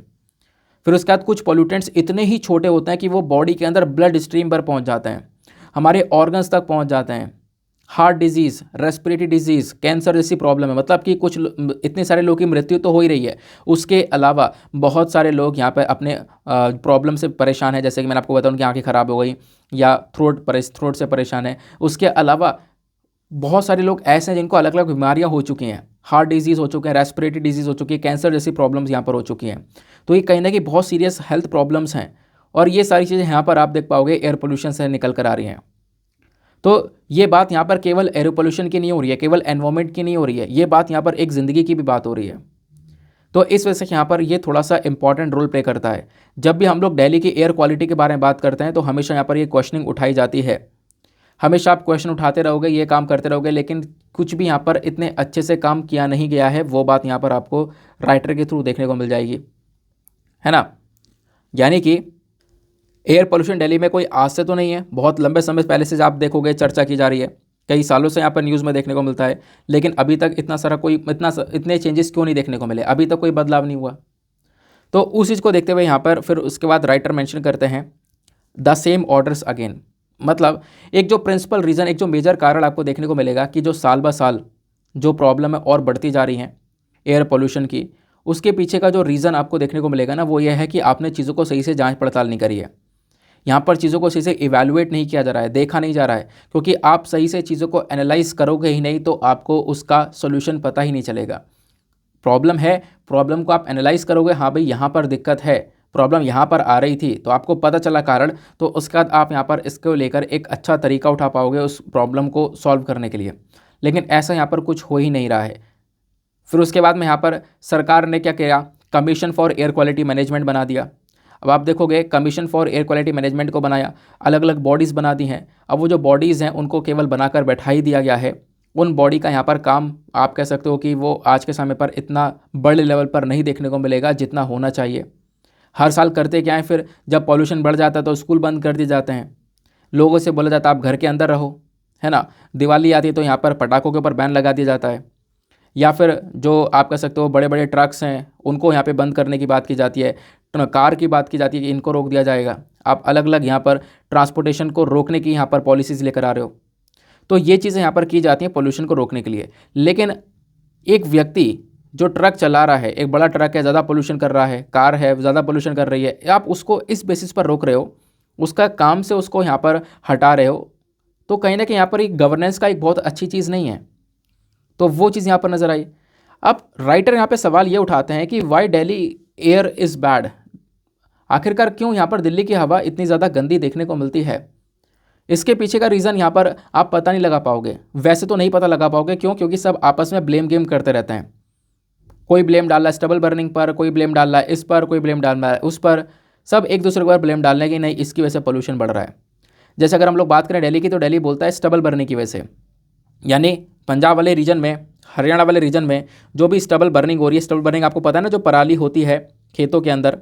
फिर उसके बाद कुछ पोल्यूटेंट्स इतने ही छोटे होते हैं कि वो बॉडी के अंदर ब्लड स्ट्रीम पर पहुंच जाते हैं, हमारे ऑर्गन्स तक पहुंच जाते हैं। Heart disease, respiratory disease, cancer जैसी प्रॉब्लम है, मतलब कि इतने सारे लोगों की मृत्यु तो हो ही रही है, उसके अलावा बहुत सारे लोग यहाँ पर अपने प्रॉब्लम से परेशान है। जैसे कि मैंने आपको बताया उनकी आंखें ख़राब हो गई या थ्रोट से परेशान है। उसके अलावा बहुत सारे लोग ऐसे हैं जिनको अलग अलग बीमारियां हो चुकी हैं, हार्ट डिजीज़ हो चुके हैं, रेस्पिरेटरी डिजीज़ हो चुकी है, कैंसर जैसी प्रॉब्लम्स यहाँ पर हो चुकी हैं। तो ये कहीं ना कहीं बहुत सीरियस हेल्थ प्रॉब्लम्स हैं, और ये सारी चीज़ें यहाँ पर आप देख पाओगे एयर पोल्यूशन से निकल कर आ रही हैं। तो ये बात यहाँ पर केवल एयर पोल्यूशन की नहीं हो रही है, केवल एनवायरमेंट की नहीं हो रही है, ये बात यहाँ पर एक ज़िंदगी की भी बात हो रही है। तो इस वजह से यहाँ पर ये थोड़ा सा इंपॉर्टेंट रोल प्ले करता है। जब भी हम लोग दिल्ली की एयर क्वालिटी के बारे में बात करते हैं तो हमेशा यहाँ पर ये क्वेश्चनिंग उठाई जाती है। हमेशा आप क्वेश्चन उठाते रहोगे, ये काम करते रहोगे, लेकिन कुछ भी यहाँ पर इतने अच्छे से काम किया नहीं गया है, वो बात यहाँ पर आपको राइटर के थ्रू देखने को मिल जाएगी, है ना। यानी कि एयर पोल्यूशन दिल्ली में कोई आज से तो नहीं है, बहुत लंबे समय पहले से आप देखोगे चर्चा की जा रही है, कई सालों से यहाँ पर न्यूज़ में देखने को मिलता है, लेकिन अभी तक इतने चेंजेस क्यों नहीं देखने को मिले, अभी तक कोई बदलाव नहीं हुआ। तो उस चीज़ को देखते हुए यहाँ पर फिर उसके बाद राइटर मेंशन करते हैं द सेम ऑर्डर्स अगेन। मतलब एक जो प्रिंसिपल रीज़न, एक जो मेजर कारण आपको देखने को मिलेगा कि जो साल ब साल जो प्रॉब्लम है और बढ़ती जा रही है एयर पोल्यूशन की, उसके पीछे का जो रीज़न आपको देखने को मिलेगा ना, वो ये है कि आपने चीज़ों को सही से जांच पड़ताल नहीं करी है। यहाँ पर चीज़ों को सही से इवैल्यूएट नहीं किया जा रहा है, देखा नहीं जा रहा है, क्योंकि आप सही से चीज़ों को एनालाइज करोगे ही नहीं तो आपको उसका सोल्यूशन पता ही नहीं चलेगा। प्रॉब्लम है, प्रॉब्लम को आप एनालाइज करोगे, हाँ भाई यहाँ पर दिक्कत है, प्रॉब्लम यहाँ पर आ रही थी, तो आपको पता चला कारण, तो उसके बाद आप यहाँ पर इसको लेकर एक अच्छा तरीका उठा पाओगे उस प्रॉब्लम को सॉल्व करने के लिए। लेकिन ऐसा यहाँ पर कुछ हो ही नहीं रहा है। फिर उसके बाद में यहाँ पर सरकार ने क्या किया, commission for air quality management बना दिया। अब आप देखोगे commission for air quality management को बनाया, अलग अलग बॉडीज़ बना दी हैं। अब वो जो बॉडीज़ हैं उनको केवल बनाकर बैठा ही दिया गया है। उन बॉडी का यहाँ पर काम आप कह सकते हो कि वो आज के समय पर इतना बड़े लेवल पर नहीं देखने को मिलेगा जितना होना चाहिए। हर साल करते क्या है, फिर जब पॉल्यूशन बढ़ जाता है तो स्कूल बंद कर दिए जाते हैं, लोगों से बोला जाता है आप घर के अंदर रहो, है ना। दिवाली आती है तो यहाँ पर पटाखों के ऊपर बैन लगा दिया जाता है। या फिर जो आप कह सकते हो बड़े बड़े ट्रक्स हैं उनको यहाँ पे बंद करने की बात की जाती है, कार की बात की जाती है कि इनको रोक दिया जाएगा। आप अलग अलग यहाँ पर ट्रांसपोर्टेशन को रोकने की यहाँ पर पॉलिसीज़ लेकर आ रहे हो। तो ये चीज़ें यहाँ पर की जाती हैं पोल्यूशन को रोकने के लिए। लेकिन एक व्यक्ति जो ट्रक चला रहा है, एक बड़ा ट्रक है, ज़्यादा पोल्यूशन कर रहा है, कार है ज़्यादा पोल्यूशन कर रही है, आप उसको इस बेसिस पर रोक रहे हो, उसका काम से उसको यहाँ पर हटा रहे हो, तो कहीं ना कहीं यहाँ पर एक गवर्नेंस का एक बहुत अच्छी चीज़ नहीं है। तो वो चीज़ यहाँ पर नज़र आई। अब राइटर यहाँ पे सवाल ये उठाते हैं कि why Delhi air is bad, आखिरकार क्यों यहाँ पर दिल्ली की हवा इतनी ज़्यादा गंदी देखने को मिलती है। इसके पीछे का रीज़न यहाँ पर आप पता नहीं लगा पाओगे, वैसे तो नहीं पता लगा पाओगे। क्यों? क्योंकि सब आपस में ब्लेम गेम करते रहते हैं। कोई ब्लेम डाल रहा है स्टबल बर्निंग पर, कोई ब्लेम डाल रहा है इस पर, कोई ब्लेम डाल रहा है उस पर, सब एक दूसरे को ब्लेम डालने की नहीं इसकी वजह से पोल्यूशन बढ़ रहा है। जैसे अगर हम लोग बात करें दिल्ली की, तो दिल्ली बोलता है स्टबल बर्निंग की वजह से, यानी पंजाब वाले रीजन में, हरियाणा वाले रीजन में जो भी स्टबल बर्निंग हो रही है, स्टबल बर्निंग आपको पता है ना, जो पराली होती है खेतों के अंदर,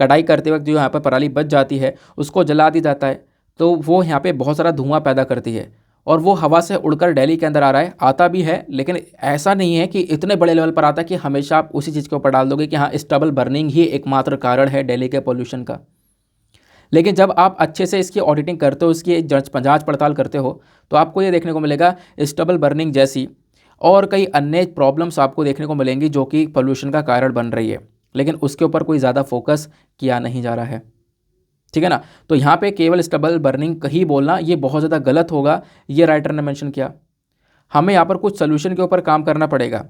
कटाई करते वक्त जो यहाँ पर पराली बच जाती है उसको जला दिया जाता है, तो वो यहाँ पे बहुत सारा धुआं पैदा करती है और वो हवा से उड़कर दिल्ली के अंदर आ रहा है। आता भी है लेकिन ऐसा नहीं है कि इतने बड़े लेवल पर आता है कि हमेशा आप उसी चीज़ के ऊपर डाल दोगे कि हाँ स्टबल बर्निंग ही एकमात्र कारण है दिल्ली के पोल्यूशन का। लेकिन जब आप अच्छे से इसकी ऑडिटिंग करते हो, इसकी जांच पड़ताल करते हो, तो आपको ये देखने को मिलेगा स्टबल बर्निंग जैसी और कई अन्य प्रॉब्लम्स आपको देखने को मिलेंगी जो कि पोल्यूशन का कारण बन रही है, लेकिन उसके ऊपर कोई ज़्यादा फोकस किया नहीं जा रहा है। ठीक है ना। तो यहाँ पे केवल स्टबल बर्निंग कहीं बोलना ये बहुत ज़्यादा गलत होगा, ये राइटर ने मेंशन किया। हमें यहाँ पर कुछ सोल्यूशन के ऊपर काम करना पड़ेगा।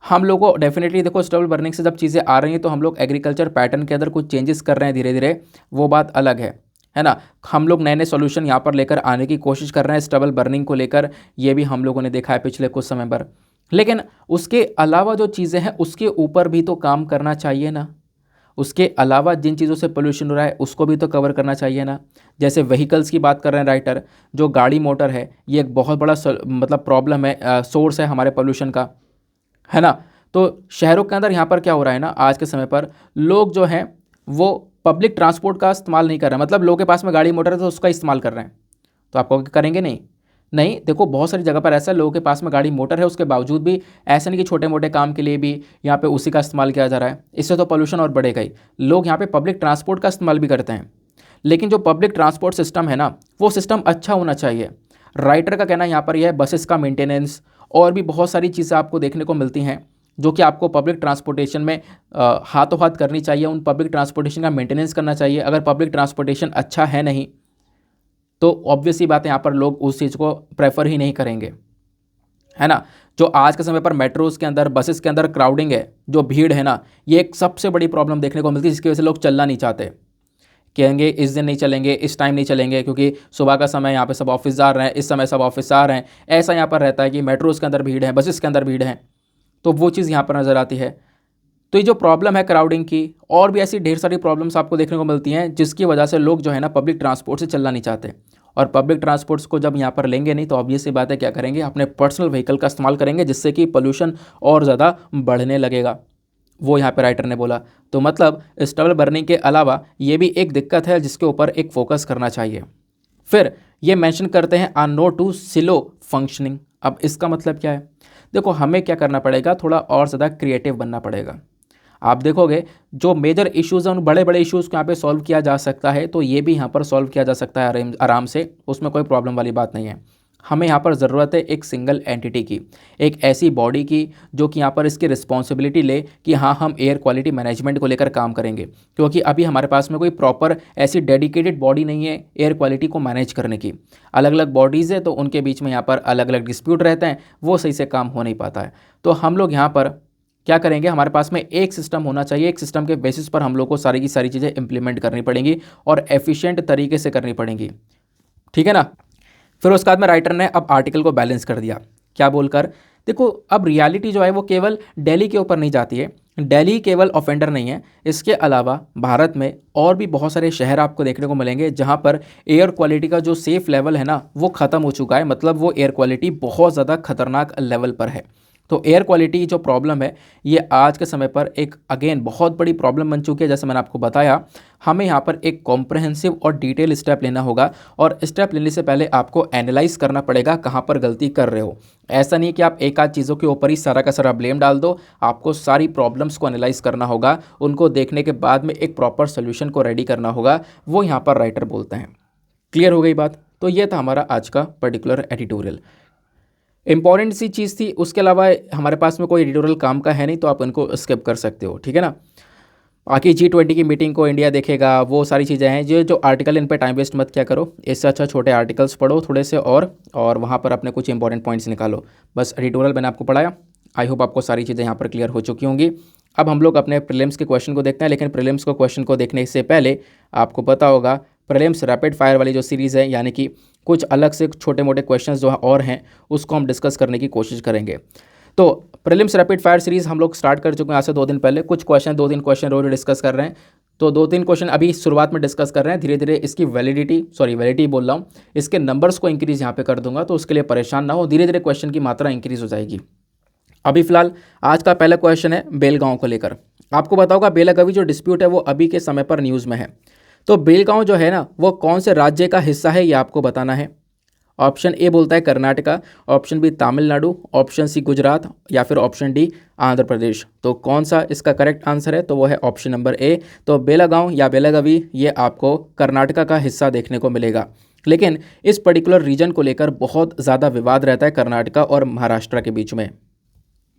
हम लोग को डेफिनेटली देखो स्टबल बर्निंग से जब चीज़ें आ रही हैं तो हम लोग एग्रीकल्चर पैटर्न के अंदर कुछ चेंजेस कर रहे हैं धीरे धीरे, वो बात अलग है ना। हम लोग नए नए सोल्यूशन यहाँ पर लेकर आने की कोशिश कर रहे हैं स्टबल बर्निंग को लेकर, ये भी हम लोगों ने देखा है पिछले कुछ समय पर। लेकिन उसके अलावा जो चीज़ें हैं उसके ऊपर भी तो काम करना चाहिए ना। उसके अलावा जिन चीज़ों से पोल्यूशन हो रहा है उसको भी तो कवर करना चाहिए ना। जैसे व्हीकल्स की बात कर रहे हैं राइटर, जो गाड़ी मोटर है ये एक बहुत बड़ा मतलब प्रॉब्लम है, सोर्स है हमारे पोल्यूशन का, है ना। तो शहरों के अंदर यहाँ पर क्या हो रहा है ना, आज के समय पर लोग जो हैं वो पब्लिक ट्रांसपोर्ट का इस्तेमाल नहीं कर रहे हैं। मतलब लोगों के पास में गाड़ी मोटर है तो उसका इस्तेमाल कर रहे हैं, तो आपको करेंगे नहीं। नहीं, देखो बहुत सारी जगह पर ऐसा है लोगों के पास में गाड़ी मोटर है, उसके बावजूद भी ऐसा नहीं कि छोटे मोटे काम के लिए भी यहाँ पे उसी का इस्तेमाल किया जा रहा है। इससे तो पोल्यूशन और बढ़ेगा ही। लोग यहाँ पे पब्लिक ट्रांसपोर्ट का इस्तेमाल भी करते हैं, लेकिन जो पब्लिक ट्रांसपोर्ट सिस्टम है ना वो सिस्टम अच्छा होना चाहिए। राइटर का कहना यहाँ पर यह है बसेस का मेंटेनेंस और भी बहुत सारी चीज़ें आपको देखने को मिलती हैं जो कि आपको पब्लिक ट्रांसपोर्टेशन में हाथों हाथ करनी चाहिए। उन पब्लिक ट्रांसपोर्टेशन का मेंटेनेंस करना चाहिए। अगर पब्लिक ट्रांसपोर्टेशन अच्छा है नहीं तो ऑब्वियस ही बात है यहाँ पर लोग उस चीज़ को प्रेफर ही नहीं करेंगे, है ना। जो आज के समय पर मेट्रोज़ के अंदर, बसेस के अंदर क्राउडिंग है, जो भीड़ है ना, ये एक सबसे बड़ी प्रॉब्लम देखने को मिलती है, जिसकी वजह से लोग चलना नहीं चाहते। कहेंगे इस दिन नहीं चलेंगे, इस टाइम नहीं चलेंगे, क्योंकि सुबह का समय यहाँ पे सब ऑफिस जा रहे हैं, इस समय सब ऑफिस आ रहे हैं। ऐसा यहाँ पर रहता है कि मेट्रोज़ के अंदर भीड़ है, बसेस के अंदर भीड़ है, तो वो चीज़ यहाँ पर नज़र आती है। तो ये जो प्रॉब्लम है क्राउडिंग की, और भी ऐसी ढेर सारी प्रॉब्लम्स आपको देखने को मिलती हैं जिसकी वजह से लोग जो है ना पब्लिक ट्रांसपोर्ट से चलना नहीं चाहते। और पब्लिक ट्रांसपोर्ट्स को जब यहाँ पर लेंगे नहीं तो ऑब्वियस सी बात है क्या करेंगे, अपने पर्सनल व्हीकल का इस्तेमाल करेंगे, जिससे कि पोल्यूशन और ज़्यादा बढ़ने लगेगा। वो यहाँ पर राइटर ने बोला। तो मतलब स्टबल बर्निंग के अलावा ये भी एक दिक्कत है जिसके ऊपर एक फोकस करना चाहिए। फिर ये मेंशन करते हैं are no to silo functioning. अब इसका मतलब क्या है? देखो हमें क्या करना पड़ेगा, थोड़ा और ज़्यादा क्रिएटिव बनना पड़ेगा। आप देखोगे जो मेजर इश्यूज़ हैं उन बड़े बड़े इश्यूज़ को यहाँ पे सॉल्व किया जा सकता है, तो ये भी यहाँ पर सॉल्व किया जा सकता है आराम से, उसमें कोई प्रॉब्लम वाली बात नहीं है। हमें यहाँ पर ज़रूरत है एक सिंगल एंटिटी की, एक ऐसी बॉडी की जो कि यहाँ पर इसकी रिस्पॉन्सिबिलिटी ले कि हाँ हम एयर क्वालिटी मैनेजमेंट को लेकर काम करेंगे, क्योंकि अभी हमारे पास में कोई प्रॉपर ऐसी डेडिकेटेड बॉडी नहीं है एयर क्वालिटी को मैनेज करने की। अलग अलग बॉडीज़ है तो उनके बीच में यहाँ पर अलग अलग डिस्प्यूट रहते हैं, वो सही से काम हो नहीं पाता है। तो हम लोग यहाँ पर क्या करेंगे, हमारे पास में एक सिस्टम होना चाहिए, एक सिस्टम के बेसिस पर हम लोग को सारी की सारी चीज़ें इंप्लीमेंट करनी पड़ेंगी और एफिशिएंट तरीके से करनी पड़ेंगी, ठीक है ना। फिर उसके बाद में राइटर ने अब आर्टिकल को बैलेंस कर दिया, क्या बोलकर, देखो अब रियलिटी जो है वो केवल दिल्ली के ऊपर नहीं जाती है, दिल्ली केवल ऑफेंडर नहीं है, इसके अलावा भारत में और भी बहुत सारे शहर आपको देखने को मिलेंगे जहाँ पर एयर क्वालिटी का जो सेफ़ लेवल है ना वो ख़त्म हो चुका है, मतलब वो एयर क्वालिटी बहुत ज़्यादा खतरनाक लेवल पर है। तो एयर क्वालिटी जो प्रॉब्लम है ये आज के समय पर एक अगेन बहुत बड़ी प्रॉब्लम बन चुकी है। जैसे मैंने आपको बताया, हमें यहाँ पर एक कॉम्प्रहेंसिव और डिटेल स्टेप लेना होगा, और स्टेप लेने से पहले आपको एनालाइज करना पड़ेगा कहाँ पर गलती कर रहे हो। ऐसा नहीं कि आप एक आध चीज़ों के ऊपर ही सारा का सारा ब्लेम डाल दो, आपको सारी प्रॉब्लम्स को एनालाइज करना होगा, उनको देखने के बाद में एक प्रॉपर सोल्यूशन को रेडी करना होगा, वो यहाँ पर राइटर बोलते हैं। क्लियर हो गई बात? तो ये था हमारा आज का पर्टिकुलर एडिटोरियल। इंपॉर्टेंट सी चीज़ थी, उसके अलावा हमारे पास में कोई एडिटोरियल काम का है नहीं, तो आप इनको स्किप कर सकते हो, ठीक है ना। बाकी G20 की मीटिंग को इंडिया देखेगा, वो सारी चीज़ें हैं। जो आर्टिकल, इन पे टाइम वेस्ट मत क्या करो, इससे अच्छा छोटे आर्टिकल्स पढ़ो थोड़े से, और वहाँ पर अपने कुछ इंपॉर्टेंट पॉइंट्स निकालो। बस एडिटोरियल मैंने आपको पढ़ाया, आई होप आपको सारी चीज़ें यहाँ पर क्लियर हो चुकी होंगी। अब हम लोग अपने प्रीलिम्स के क्वेश्चन को देखते हैं, लेकिन प्रीलिम्स को क्वेश्चन को देखने से पहले आपको पता होगा प्रीलिम्स रैपिड फायर वाली जो सीरीज़ है, यानी कि कुछ अलग से छोटे मोटे क्वेश्चंस जो और हैं उसको हम डिस्कस करने की कोशिश करेंगे। तो प्रीलिम्स रैपिड फायर सीरीज़ हम लोग स्टार्ट कर चुके हैं आज से 2 दिन पहले। कुछ क्वेश्चन 2-3 क्वेश्चन रोज डिस्कस कर रहे हैं, तो 2-3 क्वेश्चन अभी शुरुआत में डिस्कस कर रहे हैं। धीरे धीरे इसकी वैलिडिटी बोल रहा हूँ, इसके नंबर्स को इंक्रीज़ यहाँ पे कर दूंगा, तो उसके लिए परेशान ना हो, धीरे धीरे क्वेश्चन की मात्रा इंक्रीज़ हो जाएगी। अभी फिलहाल आज का पहला क्वेश्चन है बेलगांव को लेकर। आपको बताऊंगा बेलागवी जो डिस्प्यूट है वो अभी के समय पर न्यूज़ में है। तो बेलगांव जो है ना वो कौन से राज्य का हिस्सा है ये आपको बताना है। ऑप्शन ए बोलता है Karnataka, option B Tamil Nadu, option C Gujarat, या फिर ऑप्शन डी आंध्र प्रदेश। तो कौन सा इसका करेक्ट आंसर है? तो वो है ऑप्शन नंबर ए। तो बेलागांव या बेलागवी ये आपको कर्नाटका का हिस्सा देखने को मिलेगा। लेकिन इस पर्टिकुलर रीजन को लेकर बहुत ज़्यादा विवाद रहता है कर्नाटका और महाराष्ट्र के बीच में।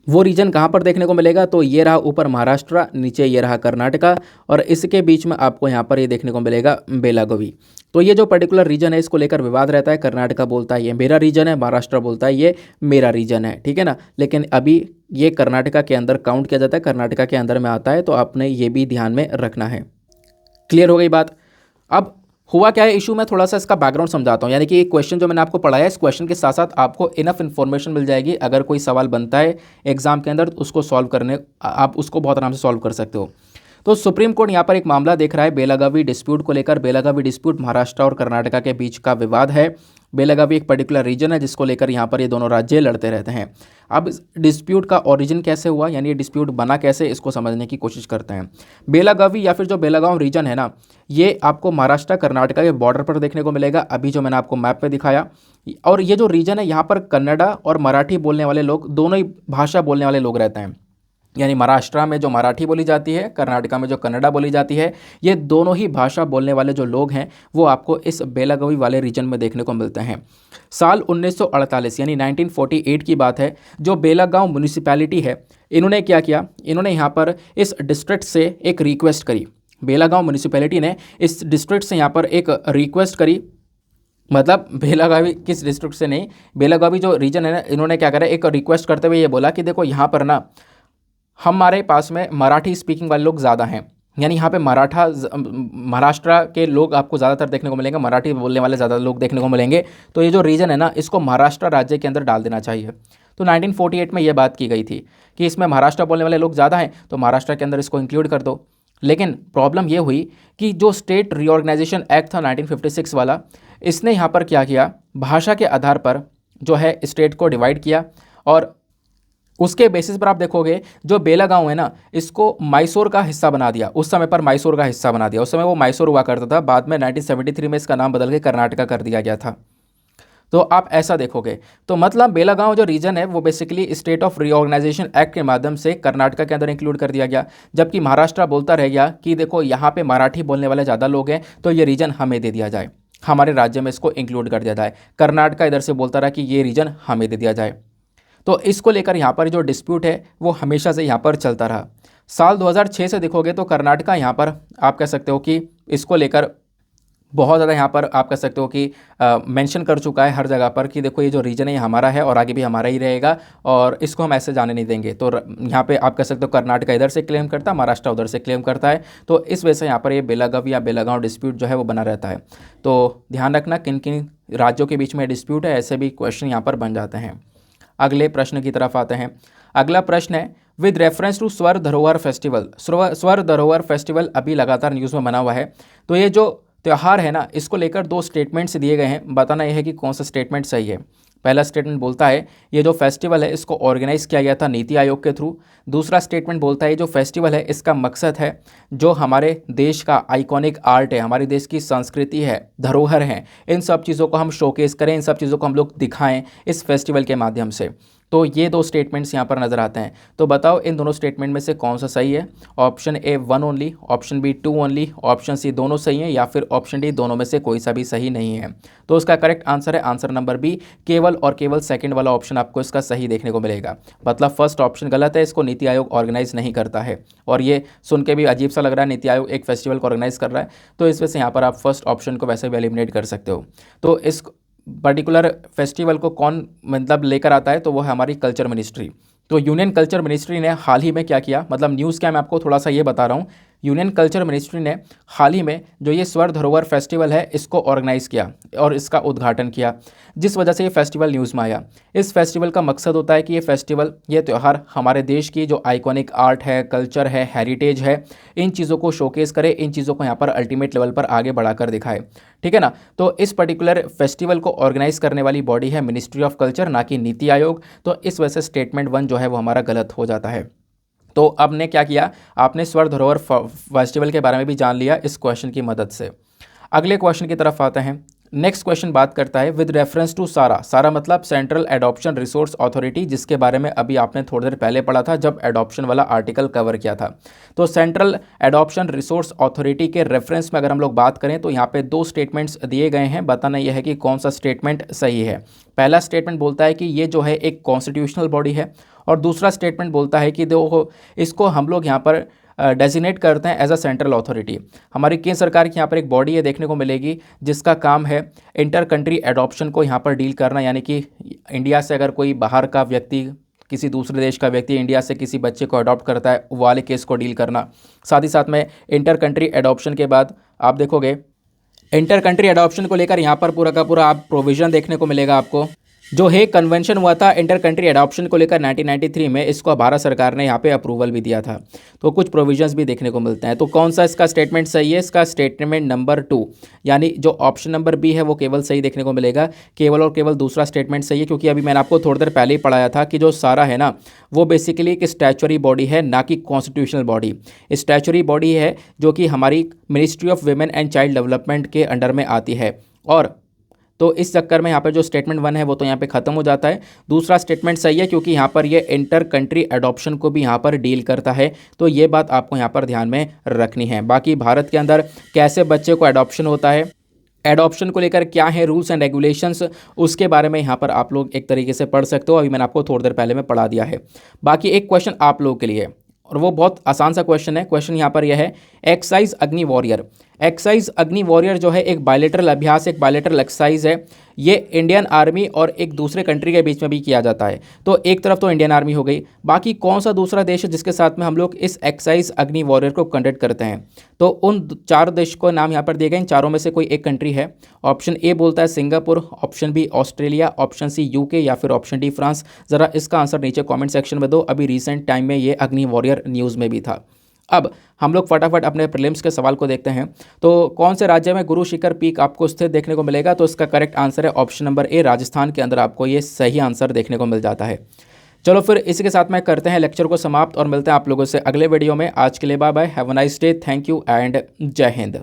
वो रीजन कहाँ पर देखने को मिलेगा? तो ये रहा ऊपर महाराष्ट्र, नीचे ये रहा कर्नाटका, और इसके बीच में आपको यहाँ पर ये देखने को मिलेगा बेलागवी। तो ये जो पर्टिकुलर रीजन है इसको लेकर विवाद रहता है। कर्नाटका बोलता है ये मेरा रीजन है, महाराष्ट्र बोलता है ये मेरा रीजन है, ठीक है ना। लेकिन अभी ये कर्नाटका के अंदर काउंट किया जाता है, कर्नाटका के अंदर में आता है, तो आपने ये भी ध्यान में रखना है। क्लियर हो गई बात? अब हुआ क्या है इशू में थोड़ा सा इसका बैकग्राउंड समझाता हूँ। यानी कि एक क्वेश्चन जो मैंने आपको पढ़ाया है, इस क्वेश्चन के साथ साथ आपको इनफ इन्फॉर्मेशन मिल जाएगी। अगर कोई सवाल बनता है एग्जाम के अंदर तो उसको सॉल्व करने, आप उसको बहुत आराम से सॉल्व कर सकते हो। तो सुप्रीम कोर्ट यहाँ पर एक मामला देख रहा है बेलागावी डिस्प्यूट को लेकर। बेलागावी डिस्प्यूट महाराष्ट्र और कर्नाटका के बीच का विवाद है। बेलागावी एक पर्टिकुलर रीजन है जिसको लेकर यहाँ पर ये दोनों राज्य लड़ते रहते हैं। अब इस डिस्प्यूट का ओरिजिन कैसे हुआ, यानी ये डिस्प्यूट बना कैसे, इसको समझने की कोशिश करते हैं। बेलागावी या फिर जो बेलागांव रीजन है ना, ये आपको महाराष्ट्र कर्नाटका के बॉर्डर पर देखने को मिलेगा, अभी जो मैंने आपको मैप पे दिखाया। और ये जो रीजन है यहाँ पर कन्नड़ा और मराठी बोलने वाले लोग, दोनों ही भाषा बोलने वाले लोग रहते हैं। यानी महाराष्ट्र में जो मराठी बोली जाती है, कर्नाटका में जो कन्नड़ा बोली जाती है, ये दोनों ही भाषा बोलने वाले जो लोग हैं वो आपको इस बेलागावी वाले रीजन में देखने को मिलते हैं। साल 1948 यानी 1948 की बात है। जो बेलागांव म्यूनिसिपैलिटी है, इन्होंने क्या किया, इन्होंने यहाँ पर इस डिस्ट्रिक्ट से एक रिक्वेस्ट करी। बेलागांव म्यूनिसिपैलिटी ने इस डिस्ट्रिक्ट से यहाँ पर एक रिक्वेस्ट करी, मतलब बेलागावी किस डिस्ट्रिक्ट से नहीं, बेलागावी जो रीजन है ना, इन्होंने क्या करा, एक रिक्वेस्ट करते हुए ये बोला कि देखो यहाँ पर ना हमारे पास में मराठी स्पीकिंग वाले लोग ज़्यादा हैं। यानी यहाँ पे महाराष्ट्र के लोग आपको ज़्यादातर देखने को मिलेंगे, मराठी बोलने वाले ज़्यादा लोग देखने को मिलेंगे। तो ये जो रीजन है ना, इसको महाराष्ट्र राज्य के अंदर डाल देना चाहिए। तो 1948 में ये बात की गई थी कि इसमें महाराष्ट्र बोलने वाले लोग ज़्यादा हैं, तो महाराष्ट्र के अंदर इसको इंक्लूड कर दो। लेकिन प्रॉब्लम ये हुई कि जो स्टेट रीऑर्गेनाइजेशन एक्ट था 1956 वाला, इसने यहाँ पर क्या किया, भाषा के आधार पर जो है स्टेट को डिवाइड किया, और उसके बेसिस पर आप देखोगे जो बेलागांव है ना, इसको मैसूर का हिस्सा बना दिया। उस समय पर मैसूर का हिस्सा बना दिया, उस समय वो मैसूर हुआ करता था। बाद में 1973 में इसका नाम बदल के कर्नाटका कर दिया गया था। तो आप ऐसा देखोगे, तो मतलब बेलागांव जो रीजन है वो basically state of reorganisation act के माध्यम से कर्नाटका के अंदर इंक्लूड कर दिया गया। जबकि महाराष्ट्र बोलता रह गया कि देखो यहाँ पे मराठी बोलने वाले ज़्यादा लोग हैं, तो ये रीजन हमें दे दिया जाए, हमारे राज्य में इसको इंक्लूड कर दिया जाए। कर्नाटका इधर से बोलता रहा कि ये रीजन हमें दे दिया जाए। तो इसको लेकर यहाँ पर जो डिस्प्यूट है वो हमेशा से यहाँ पर चलता रहा। साल 2006 से देखोगे तो कर्नाटका यहाँ पर आप कह सकते हो कि इसको लेकर बहुत ज़्यादा यहाँ पर आप कह सकते हो कि मेंशन कर चुका है हर जगह पर कि देखो ये जो रीजन है ये हमारा है और आगे भी हमारा ही रहेगा, और इसको हम ऐसे जाने नहीं देंगे। तो यहाँ पे आप कह सकते हो कर्नाटका इधर से क्लेम करता है, महाराष्ट्र उधर से क्लेम करता है। तो इस वजह से यहाँ पर ये बेलागावी या बेलागांव डिस्प्यूट जो है वो बना रहता है। तो ध्यान रखना किन किन राज्यों के बीच में डिस्प्यूट है, ऐसे भी क्वेश्चन यहाँ पर बन जाते हैं। अगले प्रश्न की तरफ आते हैं। अगला प्रश्न है विद रेफरेंस टू स्वर धरोहर फेस्टिवल। स्वर धरोहर फेस्टिवल अभी लगातार न्यूज़ में बना हुआ है। तो ये जो त्यौहार है ना, इसको लेकर 2 स्टेटमेंट्स दिए गए हैं, बताना यह है कि कौन सा स्टेटमेंट सही है। पहला स्टेटमेंट बोलता है ये जो फेस्टिवल है इसको ऑर्गेनाइज किया गया था नीति आयोग के थ्रू। दूसरा स्टेटमेंट बोलता है ये जो फेस्टिवल है इसका मकसद है जो हमारे देश का आइकॉनिक आर्ट है, हमारे देश की संस्कृति है, धरोहर है, इन सब चीज़ों को हम शोकेस करें, इन सब चीज़ों को हम लोग दिखाएं इस फेस्टिवल के माध्यम से। तो ये दो स्टेटमेंट्स यहाँ पर नज़र आते हैं। तो बताओ इन दोनों स्टेटमेंट में से कौन सा सही है? Option A 1 only, option B 2 only, option C दोनों सही हैं, या फिर ऑप्शन डी दोनों में से कोई सा भी सही नहीं है। तो उसका करेक्ट आंसर है आंसर नंबर बी, केवल और केवल सेकंड वाला ऑप्शन आपको इसका सही देखने को मिलेगा। मतलब फर्स्ट ऑप्शन गलत है, इसको नीति आयोग ऑर्गेनाइज नहीं करता है। और ये सुन के भी अजीब सा लग रहा है, नीति आयोग एक फेस्टिवल को ऑर्गेनाइज कर रहा है, तो इस वजह से यहाँ पर आप फर्स्ट ऑप्शन को वैसे भी एलिमिनेट कर सकते हो। तो इस पर्टिकुलर फेस्टिवल को कौन मतलब लेकर आता है? तो वो है हमारी कल्चर मिनिस्ट्री। तो यूनियन कल्चर मिनिस्ट्री ने हाल ही में क्या किया, मतलब न्यूज़ क्या, मैं आपको थोड़ा सा ये बता रहा हूँ। यूनियन कल्चर मिनिस्ट्री ने हाल ही में जो ये स्वर्ण धरोहर फेस्टिवल है इसको ऑर्गेनाइज किया और इसका उद्घाटन किया, जिस वजह से ये फेस्टिवल न्यूज़ में आया। इस फेस्टिवल का मकसद होता है कि ये फेस्टिवल, ये त्यौहार हमारे देश की जो आइकॉनिक आर्ट है, कल्चर है, हेरिटेज है, इन चीज़ों को शोकेस करे, इन चीज़ों को यहाँ पर अल्टीमेट लेवल पर आगे बढ़ाकर दिखाए। ठीक है ना? तो इस पर्टिकुलर फेस्टिवल को ऑर्गेनाइज करने वाली बॉडी है मिनिस्ट्री ऑफ कल्चर, ना कि नीति आयोग। तो इस वजह से स्टेटमेंट 1 जो है वो हमारा गलत हो जाता है। तो अब ने क्या किया, आपने स्वर्ण धरोहर फेस्टिवल के बारे में भी जान लिया इस क्वेश्चन की मदद से। अगले क्वेश्चन की तरफ आते हैं। नेक्स्ट क्वेश्चन बात करता है विद रेफरेंस टू सारा। सारा मतलब सेंट्रल एडॉप्शन रिसोर्स अथॉरिटी, जिसके बारे में अभी आपने थोड़ी देर पहले पढ़ा था जब एडॉप्शन वाला आर्टिकल कवर किया था। तो सेंट्रल एडॉप्शन रिसोर्स अथॉरिटी के रेफरेंस में अगर हम लोग बात करें तो यहाँ पे दो स्टेटमेंट्स दिए गए हैं, बताना यह है कि कौन सा स्टेटमेंट सही है। पहला स्टेटमेंट बोलता है कि ये जो है एक कॉन्स्टिट्यूशनल बॉडी है, और दूसरा स्टेटमेंट बोलता है कि देखो इसको हम लोग यहाँ पर डेजिग्नेट करते हैं एज अ सेंट्रल अथॉरिटी। हमारी केंद्र सरकार की यहाँ पर एक बॉडी है देखने को मिलेगी जिसका काम है इंटर कंट्री एडॉप्शन को यहाँ पर डील करना, यानी कि इंडिया से अगर कोई बाहर का व्यक्ति, किसी दूसरे देश का व्यक्ति इंडिया से किसी बच्चे को अडॉप्ट करता है, वो वाले केस को डील करना। साथ ही साथ में इंटर कंट्री एडॉप्शन के बाद आप देखोगे इंटर कंट्री एडॉप्शन को लेकर यहाँ पर पूरा का पूरा आप प्रोविज़न देखने को मिलेगा आपको। जो हेग कन्वेंशन हुआ था इंटर कंट्री एडॉप्शन को लेकर 1993 में, इसको भारत सरकार ने यहाँ पे अप्रूवल भी दिया था। तो कुछ प्रोविजंस भी देखने को मिलते हैं। तो कौन सा इसका स्टेटमेंट सही है? इसका स्टेटमेंट नंबर 2, यानी जो ऑप्शन नंबर बी है वो केवल सही देखने को मिलेगा। केवल और केवल दूसरा स्टेटमेंट सही है, क्योंकि अभी मैंने आपको थोड़ी देर पहले ही पढ़ाया था कि जो सारा है ना वो बेसिकली एक स्टैचुरी बॉडी है, ना कि कॉन्स्टिट्यूशनल बॉडी। स्टैचुरी बॉडी है जो कि हमारी ministry of women and child development के अंडर में आती है। और तो इस चक्कर में यहाँ पर जो स्टेटमेंट 1 है वो तो यहाँ पे ख़त्म हो जाता है। दूसरा स्टेटमेंट सही है क्योंकि यहाँ पर ये इंटर कंट्री एडॉप्शन को भी यहाँ पर डील करता है। तो ये बात आपको यहाँ पर ध्यान में रखनी है। बाकी भारत के अंदर कैसे बच्चे को एडॉप्शन होता है, एडॉप्शन को लेकर क्या है रूल्स एंड रेगुलेशंस, उसके बारे में यहाँ पर आप लोग एक तरीके से पढ़ सकते हो। अभी मैंने आपको थोड़ी देर पहले में पढ़ा दिया है। बाकी एक क्वेश्चन आप लोगों के लिए, और वो बहुत आसान सा क्वेश्चन है। क्वेश्चन यहाँ पर यह है एक्सरसाइज अग्नि वॉरियर। एक्सरसाइज अग्नि वॉरियर जो है एक बायलेटरल अभ्यास, एक बायलेटरल एक्सरसाइज है। ये इंडियन आर्मी और एक दूसरे कंट्री के बीच में भी किया जाता है। तो एक तरफ तो इंडियन आर्मी हो गई, बाकी कौन सा दूसरा देश है जिसके साथ में हम लोग इस एक्सरसाइज अग्नि वॉरियर को कंडक्ट करते हैं? तो उन 4 देश को नाम यहाँ पर दिए गए। इन चारों में से कोई एक कंट्री है। ऑप्शन ए बोलता है Singapore, option B Australia, option C UK, या फिर ऑप्शन डी फ्रांस। ज़रा इसका आंसर नीचे कॉमेंट सेक्शन में दो। अभी रिसेंट टाइम में ये अग्नि वॉरियर न्यूज़ में भी था। अब हम लोग फटाफट अपने प्रीलिम्स के सवाल को देखते हैं। तो कौन से राज्य में गुरु शिखर पीक आपको स्थित देखने को मिलेगा? तो इसका करेक्ट आंसर है ऑप्शन नंबर ए, राजस्थान के अंदर आपको ये सही आंसर देखने को मिल जाता है। चलो फिर इसी के साथ में करते हैं लेक्चर को समाप्त और मिलते हैं आप लोगों से अगले वीडियो में। आज के लिए bye bye, have a nice day, thank you and जय हिंद।